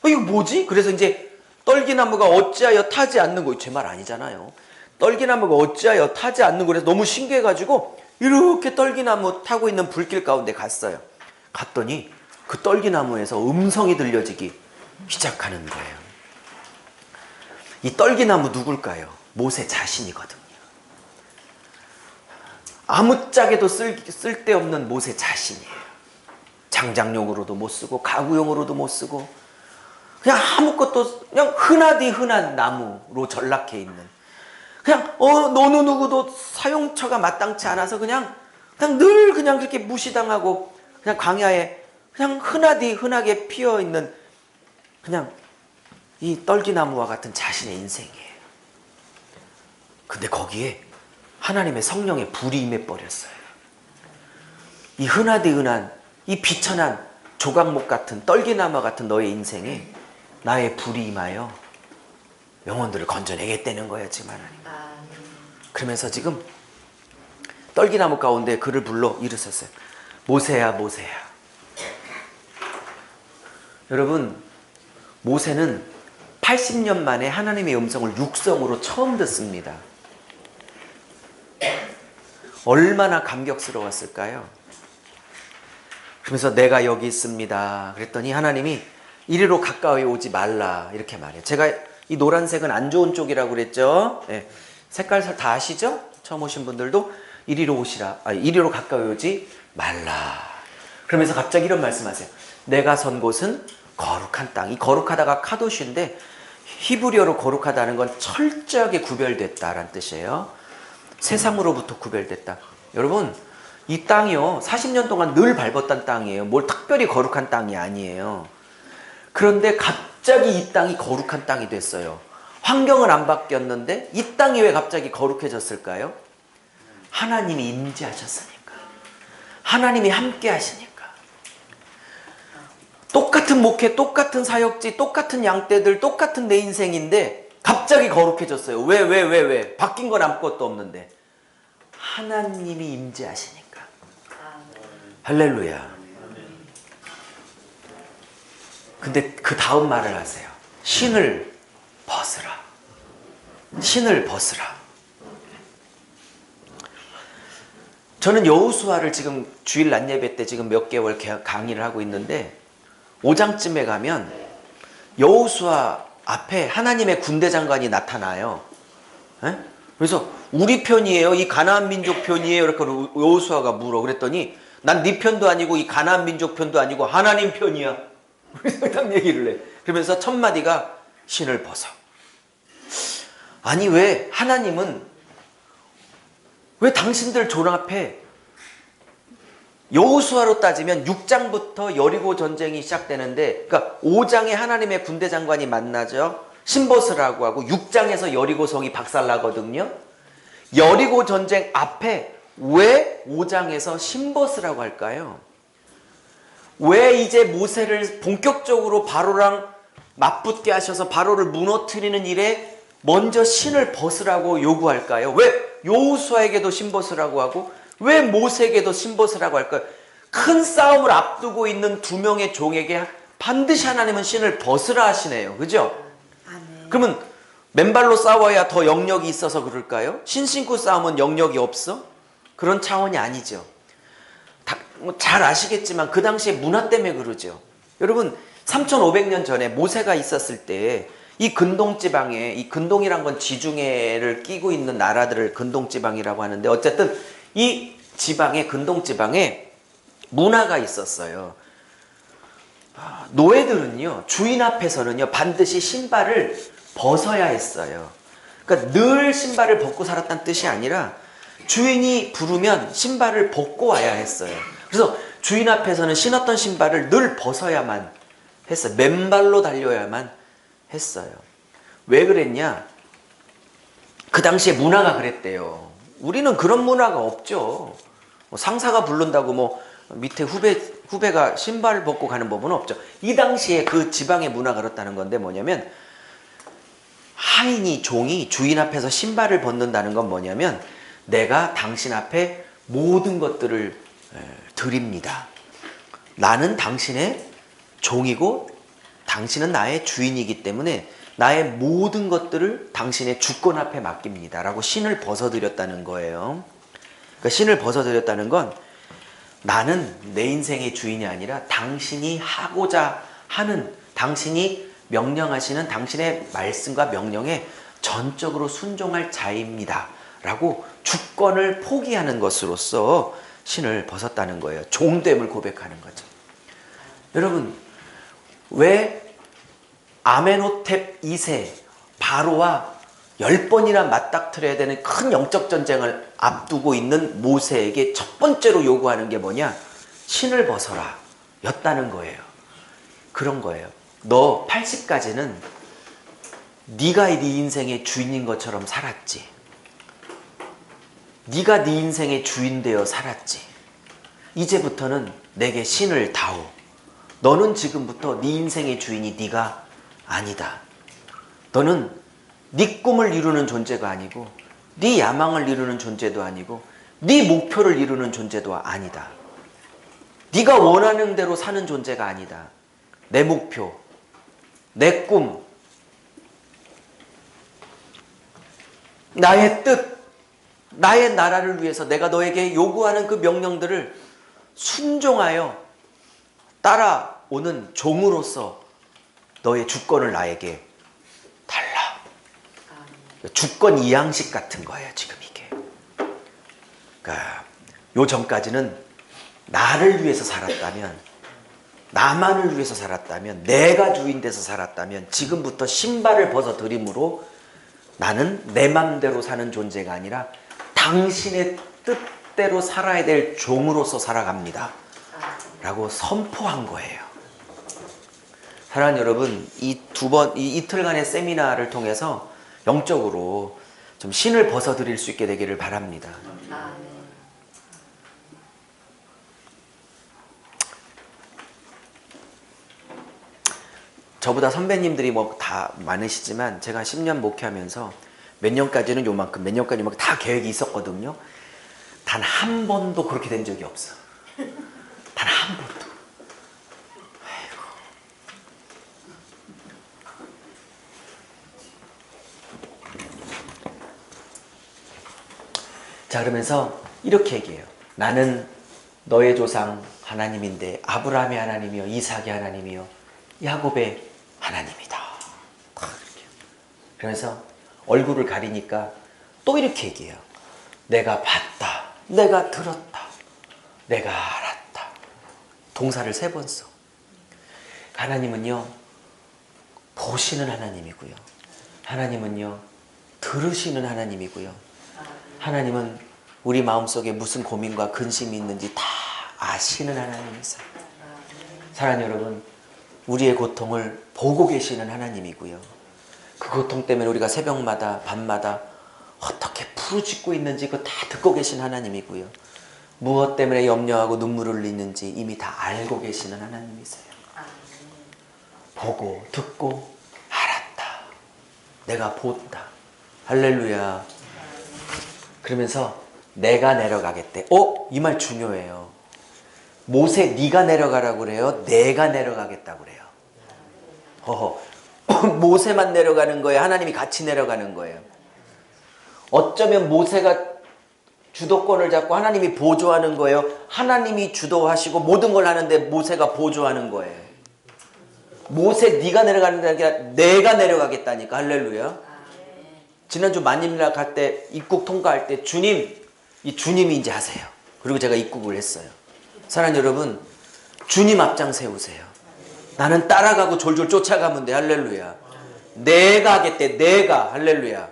이거 뭐지? 그래서 이제 떨기나무가 어찌하여 타지 않는 거, 제 말 아니잖아요. 떨기나무가 어찌하여 타지 않는 거라서 너무 신기해가지고 이렇게 떨기나무 타고 있는 불길 가운데 갔어요. 갔더니 그 떨기나무에서 음성이 들려지기 시작하는 거예요. 이 떨기나무 누굴까요? 모세 자신이거든요. 아무짝에도 쓸데없는 모세 자신이에요. 장작용으로도 못 쓰고 가구용으로도 못 쓰고 그냥 아무것도 그냥 흔하디 흔한 나무로 전락해 있는, 그냥 어느 누구도 사용처가 마땅치 않아서 그냥 늘 그냥 그렇게 무시당하고 그냥 광야에 그냥 흔하디 흔하게 피어 있는 그냥 이 떨기나무와 같은 자신의 인생이에요. 근데 거기에 하나님의 성령의 불이 임해 버렸어요. 이 흔하디 흔한 이 비천한 조각목 같은 떨기나무 같은 너의 인생에 나의 불이 임하여 영혼들을 건져내겠다는 거예요, 지금 하나님. 그러면서 지금 떨기나무 가운데 그를 불러 이르셨어요. 모세야, 모세야. 여러분, 모세는 80년 만에 하나님의 음성을 육성으로 처음 듣습니다. 얼마나 감격스러웠을까요? 그러면서 내가 여기 있습니다. 그랬더니 하나님이 이리로 가까이 오지 말라 이렇게 말해요. 제가 이 노란색은 안 좋은 쪽이라고 그랬죠. 네. 색깔 다 아시죠? 처음 오신 분들도 이리로 오시라. 이리로 가까이 오지 말라. 그러면서 갑자기 이런 말씀하세요. 내가 선 곳은 거룩한 땅. 이 거룩하다가 카도시인데 히브리어로 거룩하다는 건 철저하게 구별됐다라는 뜻이에요. 세상으로부터 구별됐다. 여러분, 이 땅이요 40년 동안 늘 밟았던 땅이에요. 뭘 특별히 거룩한 땅이 아니에요. 그런데 갑자기 이 땅이 거룩한 땅이 됐어요. 환경은 안 바뀌었는데 이 땅이 왜 갑자기 거룩해졌을까요? 하나님이 임재하셨으니까. 하나님이 함께 하시니까. 똑같은 목회, 똑같은 사역지, 똑같은 양떼들, 똑같은 내 인생인데 갑자기 거룩해졌어요. 왜? 바뀐 건 아무것도 없는데. 하나님이 임재하시니까. 할렐루야. 근데 그 다음 말을 하세요. 신을 벗으라. 신을 벗으라. 저는 여호수아를 지금 주일 낮 예배 때 지금 몇 개월 강의를 하고 있는데 5장쯤에 가면 여호수아 앞에 하나님의 군대 장관이 나타나요. 에? 그래서 우리 편이에요? 이 가나안 민족 편이에요? 이렇게 여호수아가 물어. 그랬더니 난 네 편도 아니고 이 가나안 민족 편도 아니고 하나님 편이야. 그래서 딱 얘기를 해. 그러면서 첫 마디가 신을 벗어. 아니 왜 하나님은 왜 당신들 존앞에 여호수아로 따지면 6장부터 여리고 전쟁이 시작되는데, 그러니까 5장에 하나님의 군대 장관이 만나죠. 신벗으라고 하고 6장에서 여리고성이 박살나거든요. 여리고 전쟁 앞에 왜 5장에서 신벗으라고 할까요? 왜 이제 모세를 본격적으로 바로랑 맞붙게 하셔서 바로를 무너뜨리는 일에 먼저 신을 벗으라고 요구할까요? 왜 여호수아에게도 신 벗으라고 하고 왜 모세에게도 신 벗으라고 할까요? 큰 싸움을 앞두고 있는 두 명의 종에게 반드시 하나님은 신을 벗으라 하시네요. 그죠? 아멘. 그러면 맨발로 싸워야 더 영역이 있어서 그럴까요? 신 신고 싸우면 영역이 없어? 그런 차원이 아니죠. 잘 아시겠지만 그 당시에 문화 때문에 그러죠. 여러분 3500년 전에 모세가 있었을 때 이 근동지방에, 이 근동이란 건 지중해를 끼고 있는 나라들을 근동지방이라고 하는데 어쨌든 이 지방에, 근동지방에 문화가 있었어요. 노예들은요 주인 앞에서는요 반드시 신발을 벗어야 했어요. 그러니까 늘 신발을 벗고 살았다는 뜻이 아니라 주인이 부르면 신발을 벗고 와야 했어요. 그래서 주인 앞에서는 신었던 신발을 늘 벗어야만 했어요. 맨발로 달려야만 했어요. 왜 그랬냐? 그 당시에 문화가 그랬대요. 우리는 그런 문화가 없죠. 상사가 부른다고 뭐 밑에 후배가 신발을 벗고 가는 법은 없죠. 이 당시에 그 지방의 문화가 그렇다는 건데 뭐냐면 하인이, 종이 주인 앞에서 신발을 벗는다는 건 뭐냐면 내가 당신 앞에 모든 것들을 드립니다. 나는 당신의 종이고 당신은 나의 주인이기 때문에 나의 모든 것들을 당신의 주권 앞에 맡깁니다. 라고 신을 벗어드렸다는 거예요. 그러니까 신을 벗어드렸다는 건 나는 내 인생의 주인이 아니라 당신이 하고자 하는, 당신이 명령하시는 당신의 말씀과 명령에 전적으로 순종할 자입니다. 라고 주권을 포기하는 것으로서 신을 벗었다는 거예요. 종됨을 고백하는 거죠. 여러분, 왜 아멘호텝 2세 바로와 10번이나 맞닥뜨려야 되는 큰 영적 전쟁을 앞두고 있는 모세에게 첫 번째로 요구하는 게 뭐냐? 신을 벗어라 였다는 거예요. 그런 거예요. 너 80까지는 네가 네 인생의 주인인 것처럼 살았지. 네가 네 인생의 주인 되어 살았지. 이제부터는 내게 신을 다오. 너는 지금부터 네 인생의 주인이 네가 아니다. 너는 네 꿈을 이루는 존재가 아니고 네 야망을 이루는 존재도 아니고 네 목표를 이루는 존재도 아니다. 네가 원하는 대로 사는 존재가 아니다. 내 목표, 내 꿈, 나의 뜻, 나의 나라를 위해서 내가 너에게 요구하는 그 명령들을 순종하여 따라오는 종으로서 너의 주권을 나에게 달라. 주권 이양식 같은 거예요, 지금 이게. 그러니까 요 전까지는 나를 위해서 살았다면, 나만을 위해서 살았다면, 내가 주인 돼서 살았다면 지금부터 신발을 벗어들임으로 나는 내 맘대로 사는 존재가 아니라 당신의 뜻대로 살아야 될 종으로서 살아갑니다 라고 선포한 거예요. 사랑하는 여러분, 이 이틀간의 세미나를 통해서 영적으로 좀 신을 벗어드릴 수 있게 되기를 바랍니다. 저보다 선배님들이 뭐 다 많으시지만 제가 10년 목회하면서 몇 년까지는 요만큼, 몇 년까지 요만큼 다 계획이 있었거든요. 단 한 번도 그렇게 된 적이 없어. 단 한 번도. 아이고. 자, 그러면서 이렇게 얘기해요. 나는 너의 조상 하나님인데 아브라함의 하나님이요, 이삭의 하나님이요, 야곱의 하나님이다. 그러면서 얼굴을 가리니까 또 이렇게 얘기해요. 내가 봤다. 내가 들었다. 내가 알았다. 동사를 3번 써. 하나님은요, 보시는 하나님이고요. 하나님은요, 들으시는 하나님이고요. 하나님은 우리 마음속에 무슨 고민과 근심이 있는지 다 아시는 하나님이세요. 사랑하는 여러분, 우리의 고통을 보고 계시는 하나님이고요. 그 고통 때문에 우리가 새벽마다 밤마다 어떻게 부르짖고 있는지 그거 다 듣고 계신 하나님이고요. 무엇 때문에 염려하고 눈물을 흘리는지 이미 다 알고 계시는 하나님이세요. 보고 듣고 알았다. 내가 본다. 할렐루야. 그러면서 내가 내려가겠대. 이 말 중요해요. 모세 네가 내려가라고 그래요? 내가 내려가겠다고 그래요. 모세만 내려가는 거예요? 하나님이 같이 내려가는 거예요? 어쩌면 모세가 주도권을 잡고 하나님이 보조하는 거예요? 하나님이 주도하시고 모든 걸 하는데 모세가 보조하는 거예요? 모세 네가 내려가는 게 아니라 내가 내려가겠다니까. 할렐루야. 지난주 만일날 갈 때 입국 통과할 때 주님, 이 주님이 이제 하세요. 그리고 제가 입국을 했어요. 사랑하는 여러분, 주님 앞장 세우세요. 나는 따라가고 졸졸 쫓아가면 돼. 할렐루야. 내가 하겠대. 내가. 할렐루야.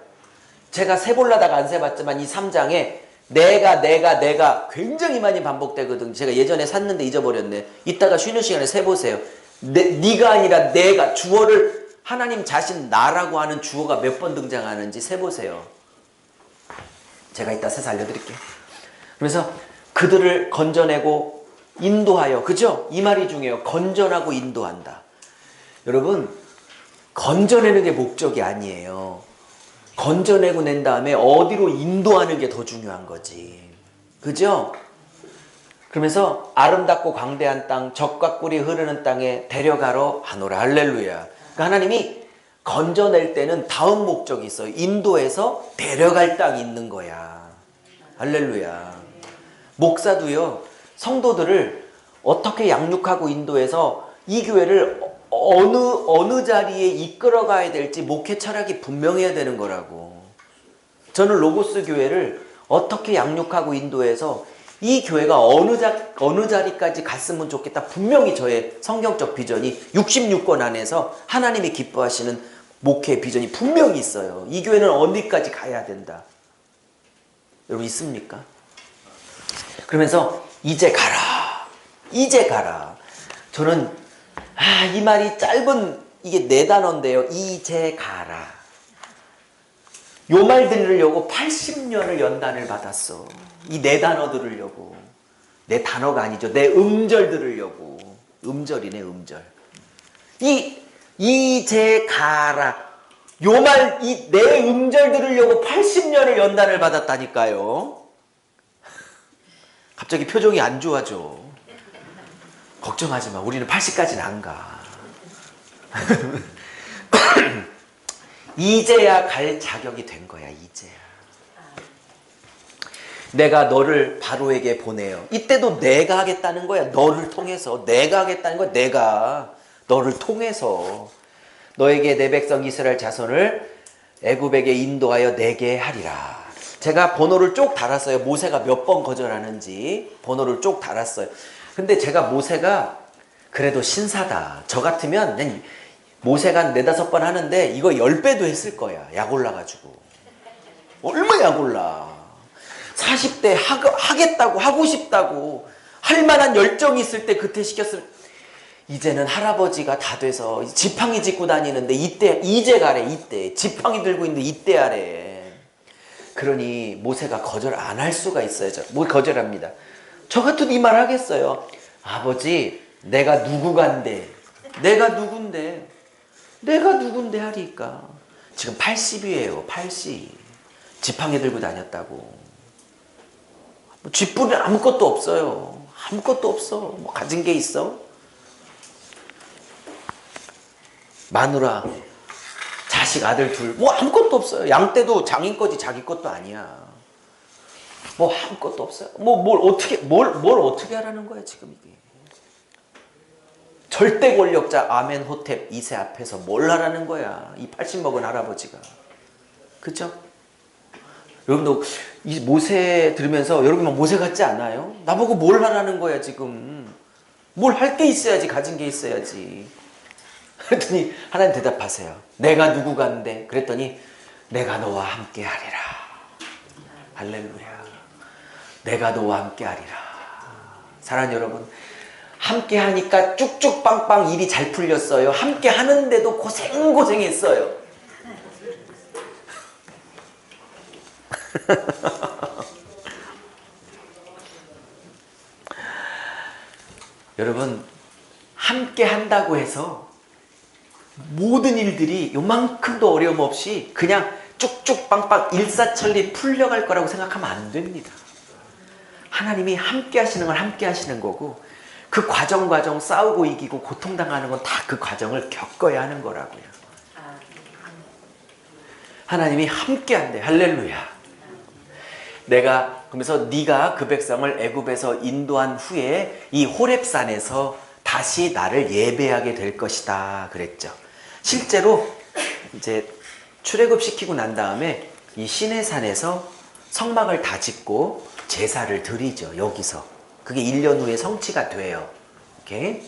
제가 세볼라다가 안 세봤지만 이 3장에 내가 굉장히 많이 반복되거든요. 제가 예전에 샀는데 잊어버렸네. 이따가 쉬는 시간에 세보세요. 네가 아니라 내가. 주어를 하나님 자신 나라고 하는 주어가 몇 번 등장하는지 세보세요. 제가 이따 세서 알려드릴게요. 그래서 그들을 건져내고 인도하여, 그죠? 이 말이 중요해요. 건져내고 인도한다. 여러분, 건져내는 게 목적이 아니에요. 건져내고 낸 다음에 어디로 인도하는 게 더 중요한 거지. 그죠? 그러면서 아름답고 광대한 땅, 젖과 꿀이 흐르는 땅에 데려가러 하노라. 할렐루야. 그러니까 하나님이 건져낼 때는 다음 목적이 있어요. 인도해서 데려갈 땅이 있는 거야. 할렐루야. 목사도요, 성도들을 어떻게 양육하고 인도해서 이 교회를 어느 자리에 이끌어가야 될지 목회 철학이 분명해야 되는 거라고. 저는 로고스 교회를 어떻게 양육하고 인도해서 이 교회가 어느 자리까지 갔으면 좋겠다. 분명히 저의 성경적 비전이 66권 안에서 하나님이 기뻐하시는 목회 비전이 분명히 있어요. 이 교회는 어디까지 가야 된다. 여러분 있습니까? 그러면서 이제 가라. 이제 가라. 저는 이 말이 짧은 이게 4단어인데요. 이제 가라. 요 말 들으려고 80년을 연단을 받았어. 이 4단어 들으려고. 내 단어가 아니죠. 내 음절 들으려고. 음절이네, 음절. 이제 가라. 요 말, 내 음절 들으려고 80년을 연단을 받았다니까요. 갑자기 표정이 안 좋아져. 걱정하지 마. 우리는 80까지는 안 가. 이제야 갈 자격이 된 거야. 이제야. 내가 너를 바로에게 보내요. 이때도 내가 하겠다는 거야. 너를 통해서. 내가 하겠다는 거야. 내가 너를 통해서 너에게 내 백성 이스라엘 자손을 애굽에게 인도하여 내게 하리라. 제가 번호를 쭉 달았어요. 모세가 몇 번 거절하는지 번호를 쭉 달았어요. 근데 제가 모세가 그래도 신사다. 저 같으면 그냥 모세가 4-5번 하는데 이거 10배도 했을 거야. 약 올라가지고. 얼마 약 올라. 40대 하겠다고 하고 싶다고 할 만한 열정이 있을 때 그때 시켰을. 이제는 할아버지가 다 돼서 지팡이 짚고 다니는데 이제 가래. 이때 지팡이 들고 있는데 이때 하래. 그러니 모세가 거절 안 할 수가 있어요. 뭐 거절합니다. 저 같은 이 말 하겠어요. 아버지 내가 누구간데 내가 누군데 하리까. 지금 80이에요. 80. 지팡이 들고 다녔다고. 쥐뿔은 아무것도 없어요. 아무것도 없어. 뭐 가진 게 있어? 마누라, 자식 아들 둘, 뭐 아무것도 없어요. 양떼도 장인 거지 자기 것도 아니야. 뭐 아무것도 없어요. 뭘 어떻게 하라는 거야 지금 이게. 절대 권력자 아멘호텝 2세 앞에서 뭘 하라는 거야. 이 80 먹은 할아버지가. 그죠? 여러분도 이 모세 들으면서 여러분 모세 같지 않아요? 나보고 뭘 하라는 거야 지금. 뭘 할 게 있어야지. 가진 게 있어야지. 그랬더니 하나님 대답하세요. 내가 누구간데? 그랬더니 내가 너와 함께 하리라. 할렐루야. 내가 너와 함께 하리라. 사랑하는 여러분, 함께 하니까 쭉쭉 빵빵 일이 잘 풀렸어요. 함께 하는데도 고생했어요. 여러분, 함께 한다고 해서 모든 일들이 요만큼도 어려움 없이 그냥 쭉쭉 빵빵 일사천리 풀려갈 거라고 생각하면 안 됩니다. 하나님이 함께 하시는 건 함께 하시는 거고, 그 과정 싸우고 이기고 고통당하는 건 다 그 과정을 겪어야 하는 거라고요. 하나님이 함께 한대. 할렐루야. 내가 그러면서 네가 그 백성을 애굽에서 인도한 후에 이 호렙산에서 다시 나를 예배하게 될 것이다 그랬죠. 실제로 이제 출애굽 시키고 난 다음에 이 시내산에서 성막을 다 짓고 제사를 드리죠. 여기서. 그게 1년 후에 성취가 돼요. 오케이?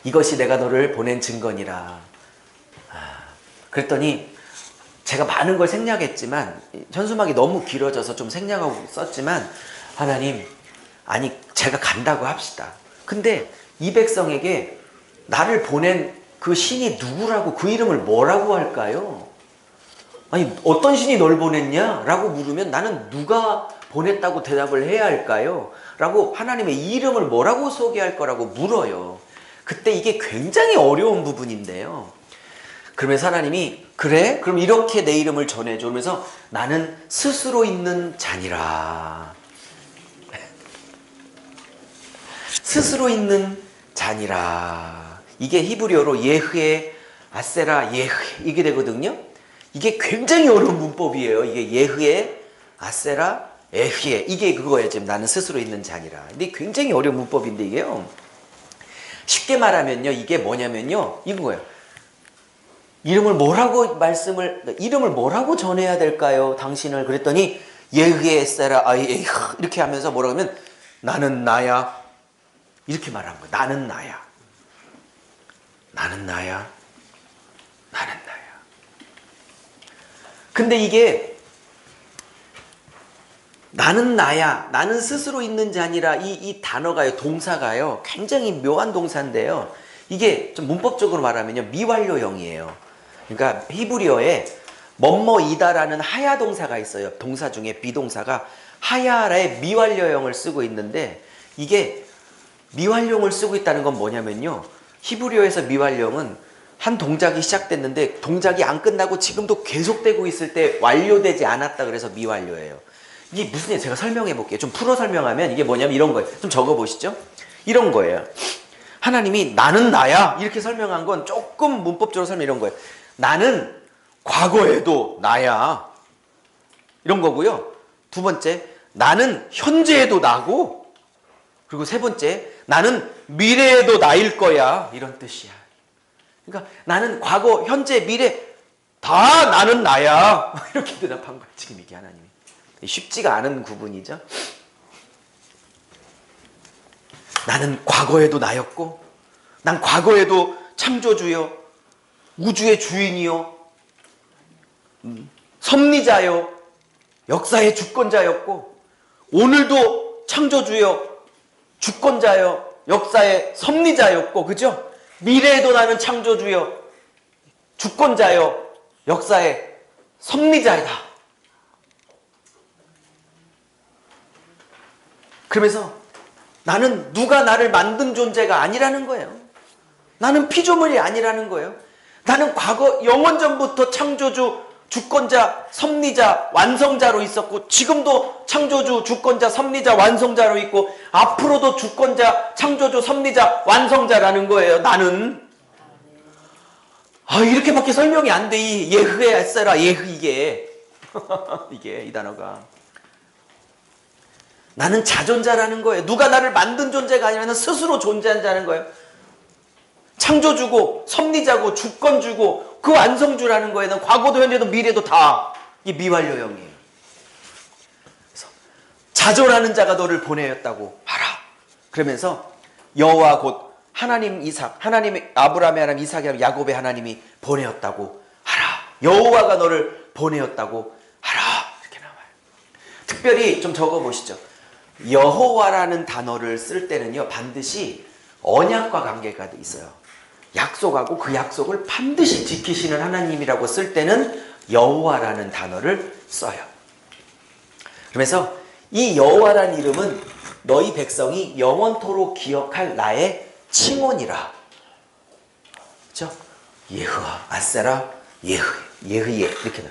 이것이 내가 너를 보낸 증거니라. 그랬더니 제가 많은 걸 생략했지만, 현수막이 너무 길어져서 좀 생략하고 썼지만, 하나님, 아니 제가 간다고 합시다. 근데 이 백성에게 나를 보낸 그 신이 누구라고, 그 이름을 뭐라고 할까요? 아니 어떤 신이 널 보냈냐? 라고 물으면 나는 누가 보냈다고 대답을 해야 할까요? 라고 하나님의 이름을 뭐라고 소개할 거라고 물어요. 그때 이게 굉장히 어려운 부분인데요. 그러면서 하나님이 그래? 그럼 이렇게 내 이름을 전해줘. 그러면서 나는 스스로 있는 자니라. 스스로 있는 자니라. 이게 히브리어로 예흐에 아세라 예흐 이게 되거든요. 이게 굉장히 어려운 문법이에요. 이게 예흐에 아세라 에흐에 이게 그거예요. 지금 나는 스스로 있는 자니라. 근데 굉장히 어려운 문법인데 이게요. 쉽게 말하면요. 이게 뭐냐면요. 이건 거예요. 이름을 뭐라고 전해야 될까요? 당신을. 그랬더니 예흐에 에세라 아이 이렇게 하면서 뭐라고 하면 나는 나야 이렇게 말한 거야. 나는 나야. 나는 나야. 나는 나야. 근데 이게 나는 나야, 나는 스스로 있는 자니라 이 단어가요, 동사가요, 굉장히 묘한 동사인데요. 이게 좀 문법적으로 말하면요, 미완료형이에요. 그러니까 히브리어에 뭐뭐이다라는 하야 동사가 있어요. 동사 중에 비동사가 하야의 미완료형을 쓰고 있는데, 이게 미완료형을 쓰고 있다는 건 뭐냐면요, 히브리어에서 미완료형은 한 동작이 시작됐는데 동작이 안 끝나고 지금도 계속되고 있을 때 완료되지 않았다 그래서 미완료예요. 이게 무슨 얘기, 제가 설명해 볼게요. 좀 풀어 설명하면 이게 뭐냐면 이런 거예요. 좀 적어 보시죠. 이런 거예요. 하나님이 나는 나야 이렇게 설명한 건 조금 문법적으로 설명 이런 거예요. 나는 과거에도 나야 이런 거고요. 두 번째, 나는 현재에도 나고, 그리고 세 번째, 나는 미래에도 나일 거야 이런 뜻이야. 그러니까 나는 과거, 현재, 미래 다 나는 나야 이렇게 대답한 거예요. 지금 이게 하나님이. 쉽지가 않은 구분이죠. 나는 과거에도 나였고, 난 과거에도 창조주요, 우주의 주인이요, 섭리자요, 역사의 주권자였고, 오늘도 창조주요, 주권자요, 역사의 섭리자였고, 그죠? 미래에도 나는 창조주요, 주권자요, 역사의 섭리자이다. 그러면서 나는 누가 나를 만든 존재가 아니라는 거예요. 나는 피조물이 아니라는 거예요. 나는 과거 영원 전부터 창조주, 주권자, 섭리자, 완성자로 있었고, 지금도 창조주, 주권자, 섭리자, 완성자로 있고, 앞으로도 주권자, 창조주, 섭리자, 완성자라는 거예요. 나는. 이렇게밖에 설명이 안 돼. 이 예흐에 에세라, 예흐 이게. 이게 이 단어가. 나는 자존자라는 거예요. 누가 나를 만든 존재가 아니라 스스로 존재한 자는 거예요. 창조주고, 섭리자고, 주권주고, 그 완성주라는 거예요. 난 과거도 현재도 미래도 다 이 미완료형이에요. 그래서 자존하는 자가 너를 보내었다고 하라. 그러면서 여호와 곧 하나님 이삭, 하나님의 아브라함의 하나님, 이삭의 하나님, 야곱의 하나님이 보내었다고 하라. 여호와가 너를 보내었다고 하라. 이렇게 나와요. 특별히 좀 적어보시죠. 여호와라는 단어를 쓸 때는요, 반드시 언약과 관계가 있어요. 약속하고 그 약속을 반드시 지키시는 하나님이라고 쓸 때는 여호와라는 단어를 써요. 그러면서 이 여호와라는 이름은 너희 백성이 영원토록 기억할 나의 칭혼이라. 그렇죠? 예흐와 아세라, 예흐예 이렇게 나.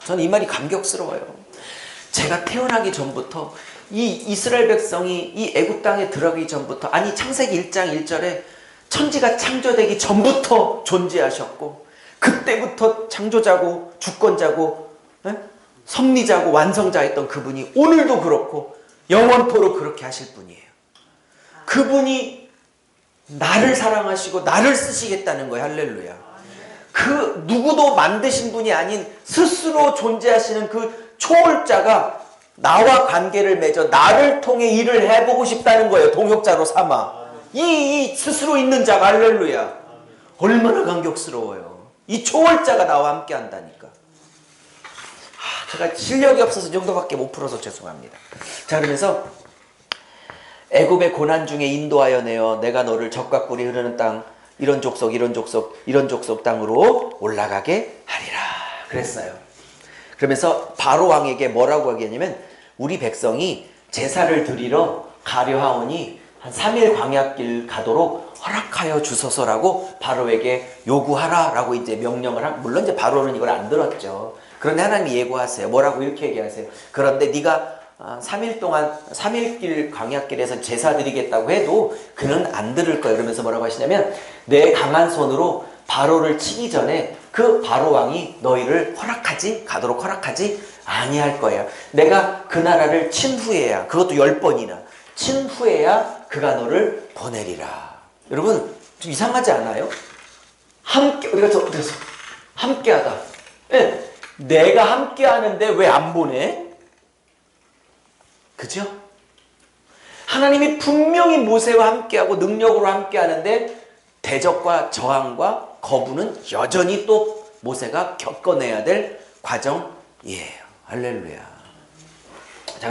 저는 이 말이 감격스러워요. 제가 태어나기 전부터 이 이스라엘 백성이 이 애굽 땅에 들어가기 전부터, 아니 창세기 1장 1절에 천지가 창조되기 전부터 존재하셨고, 그때부터 창조자고 주권자고 섭리자고 완성자였던 그분이 오늘도 그렇고 영원토록 그렇게 하실 분이에요. 그분이 나를 사랑하시고 나를 쓰시겠다는 거예요. 할렐루야. 그 누구도 만드신 분이 아닌 스스로 존재하시는 그 초월자가 나와 관계를 맺어 나를 통해 일을 해보고 싶다는 거예요. 동역자로 삼아. 이 스스로 있는 자가, 할렐루야. 얼마나 감격스러워요. 이 초월자가 나와 함께 한다니까. 제가 실력이 없어서 이 정도밖에 못 풀어서 죄송합니다. 자, 그러면서 애굽의 고난 중에 인도하여 내어 내가 너를 적과 꿀이 흐르는 땅, 이런 족속 이런 족속 땅으로 올라가게 하리라 그랬어요. 그러면서 바로 왕에게 뭐라고 하겠냐면, 우리 백성이 제사를 드리러 가려 하오니 한 3일 광야길 가도록 허락하여 주소서라고 바로에게 요구하라라고 이제 명령을 한. 물론 이제 바로는 이걸 안 들었죠. 그런데 하나님이 예고하세요. 뭐라고 이렇게 얘기하세요. 그런데 네가 3일 동안 3일길 광야길에서 제사 드리겠다고 해도 그는 안 들을 거예요. 그러면서 뭐라고 하시냐면, 내 강한 손으로 바로를 치기 전에 그 바로 왕이 너희를 가도록 허락하지 아니할 거예요. 내가 그 나라를 친 후에야, 그것도 10번이나 친 후에야 그가 너를 보내리라. 여러분 좀 이상하지 않아요? 함께 우리가 그래서 함께하다. 예, 내가 함께하는데 왜 안 보내? 그죠? 하나님이 분명히 모세와 함께하고 능력으로 함께하는데 대적과 저항과 거부는 여전히 또 모세가 겪어내야 될 과정이에요. 할렐루야. 자,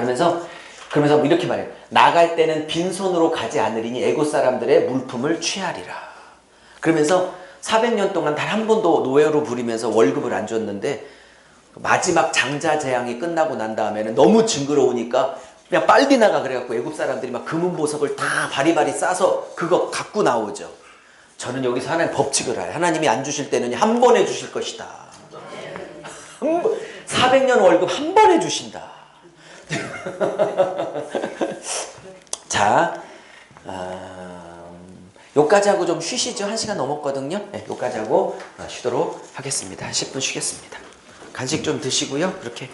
그러면서 이렇게 말해요. 나갈 때는 빈손으로 가지 않으리니 애국 사람들의 물품을 취하리라. 그러면서 400년 동안 단 한 번도 노예로 부리면서 월급을 안 줬는데 마지막 장자 재앙이 끝나고 난 다음에는 너무 징그러우니까 그냥 빨리 나가 그래갖고 애국 사람들이 막 금은 보석을 다 바리바리 싸서 그거 갖고 나오죠. 저는 여기서 하나님 법칙을 알아요. 하나님이 안 주실 때는 한 번에 주실 것이다. 400년 월급 한 번에 주신다. 자, 여기까지 하고 좀 쉬시죠. 1시간 넘었거든요. 네, 여기까지 하고 쉬도록 하겠습니다. 10분 쉬겠습니다. 간식 좀 드시고요. 그렇게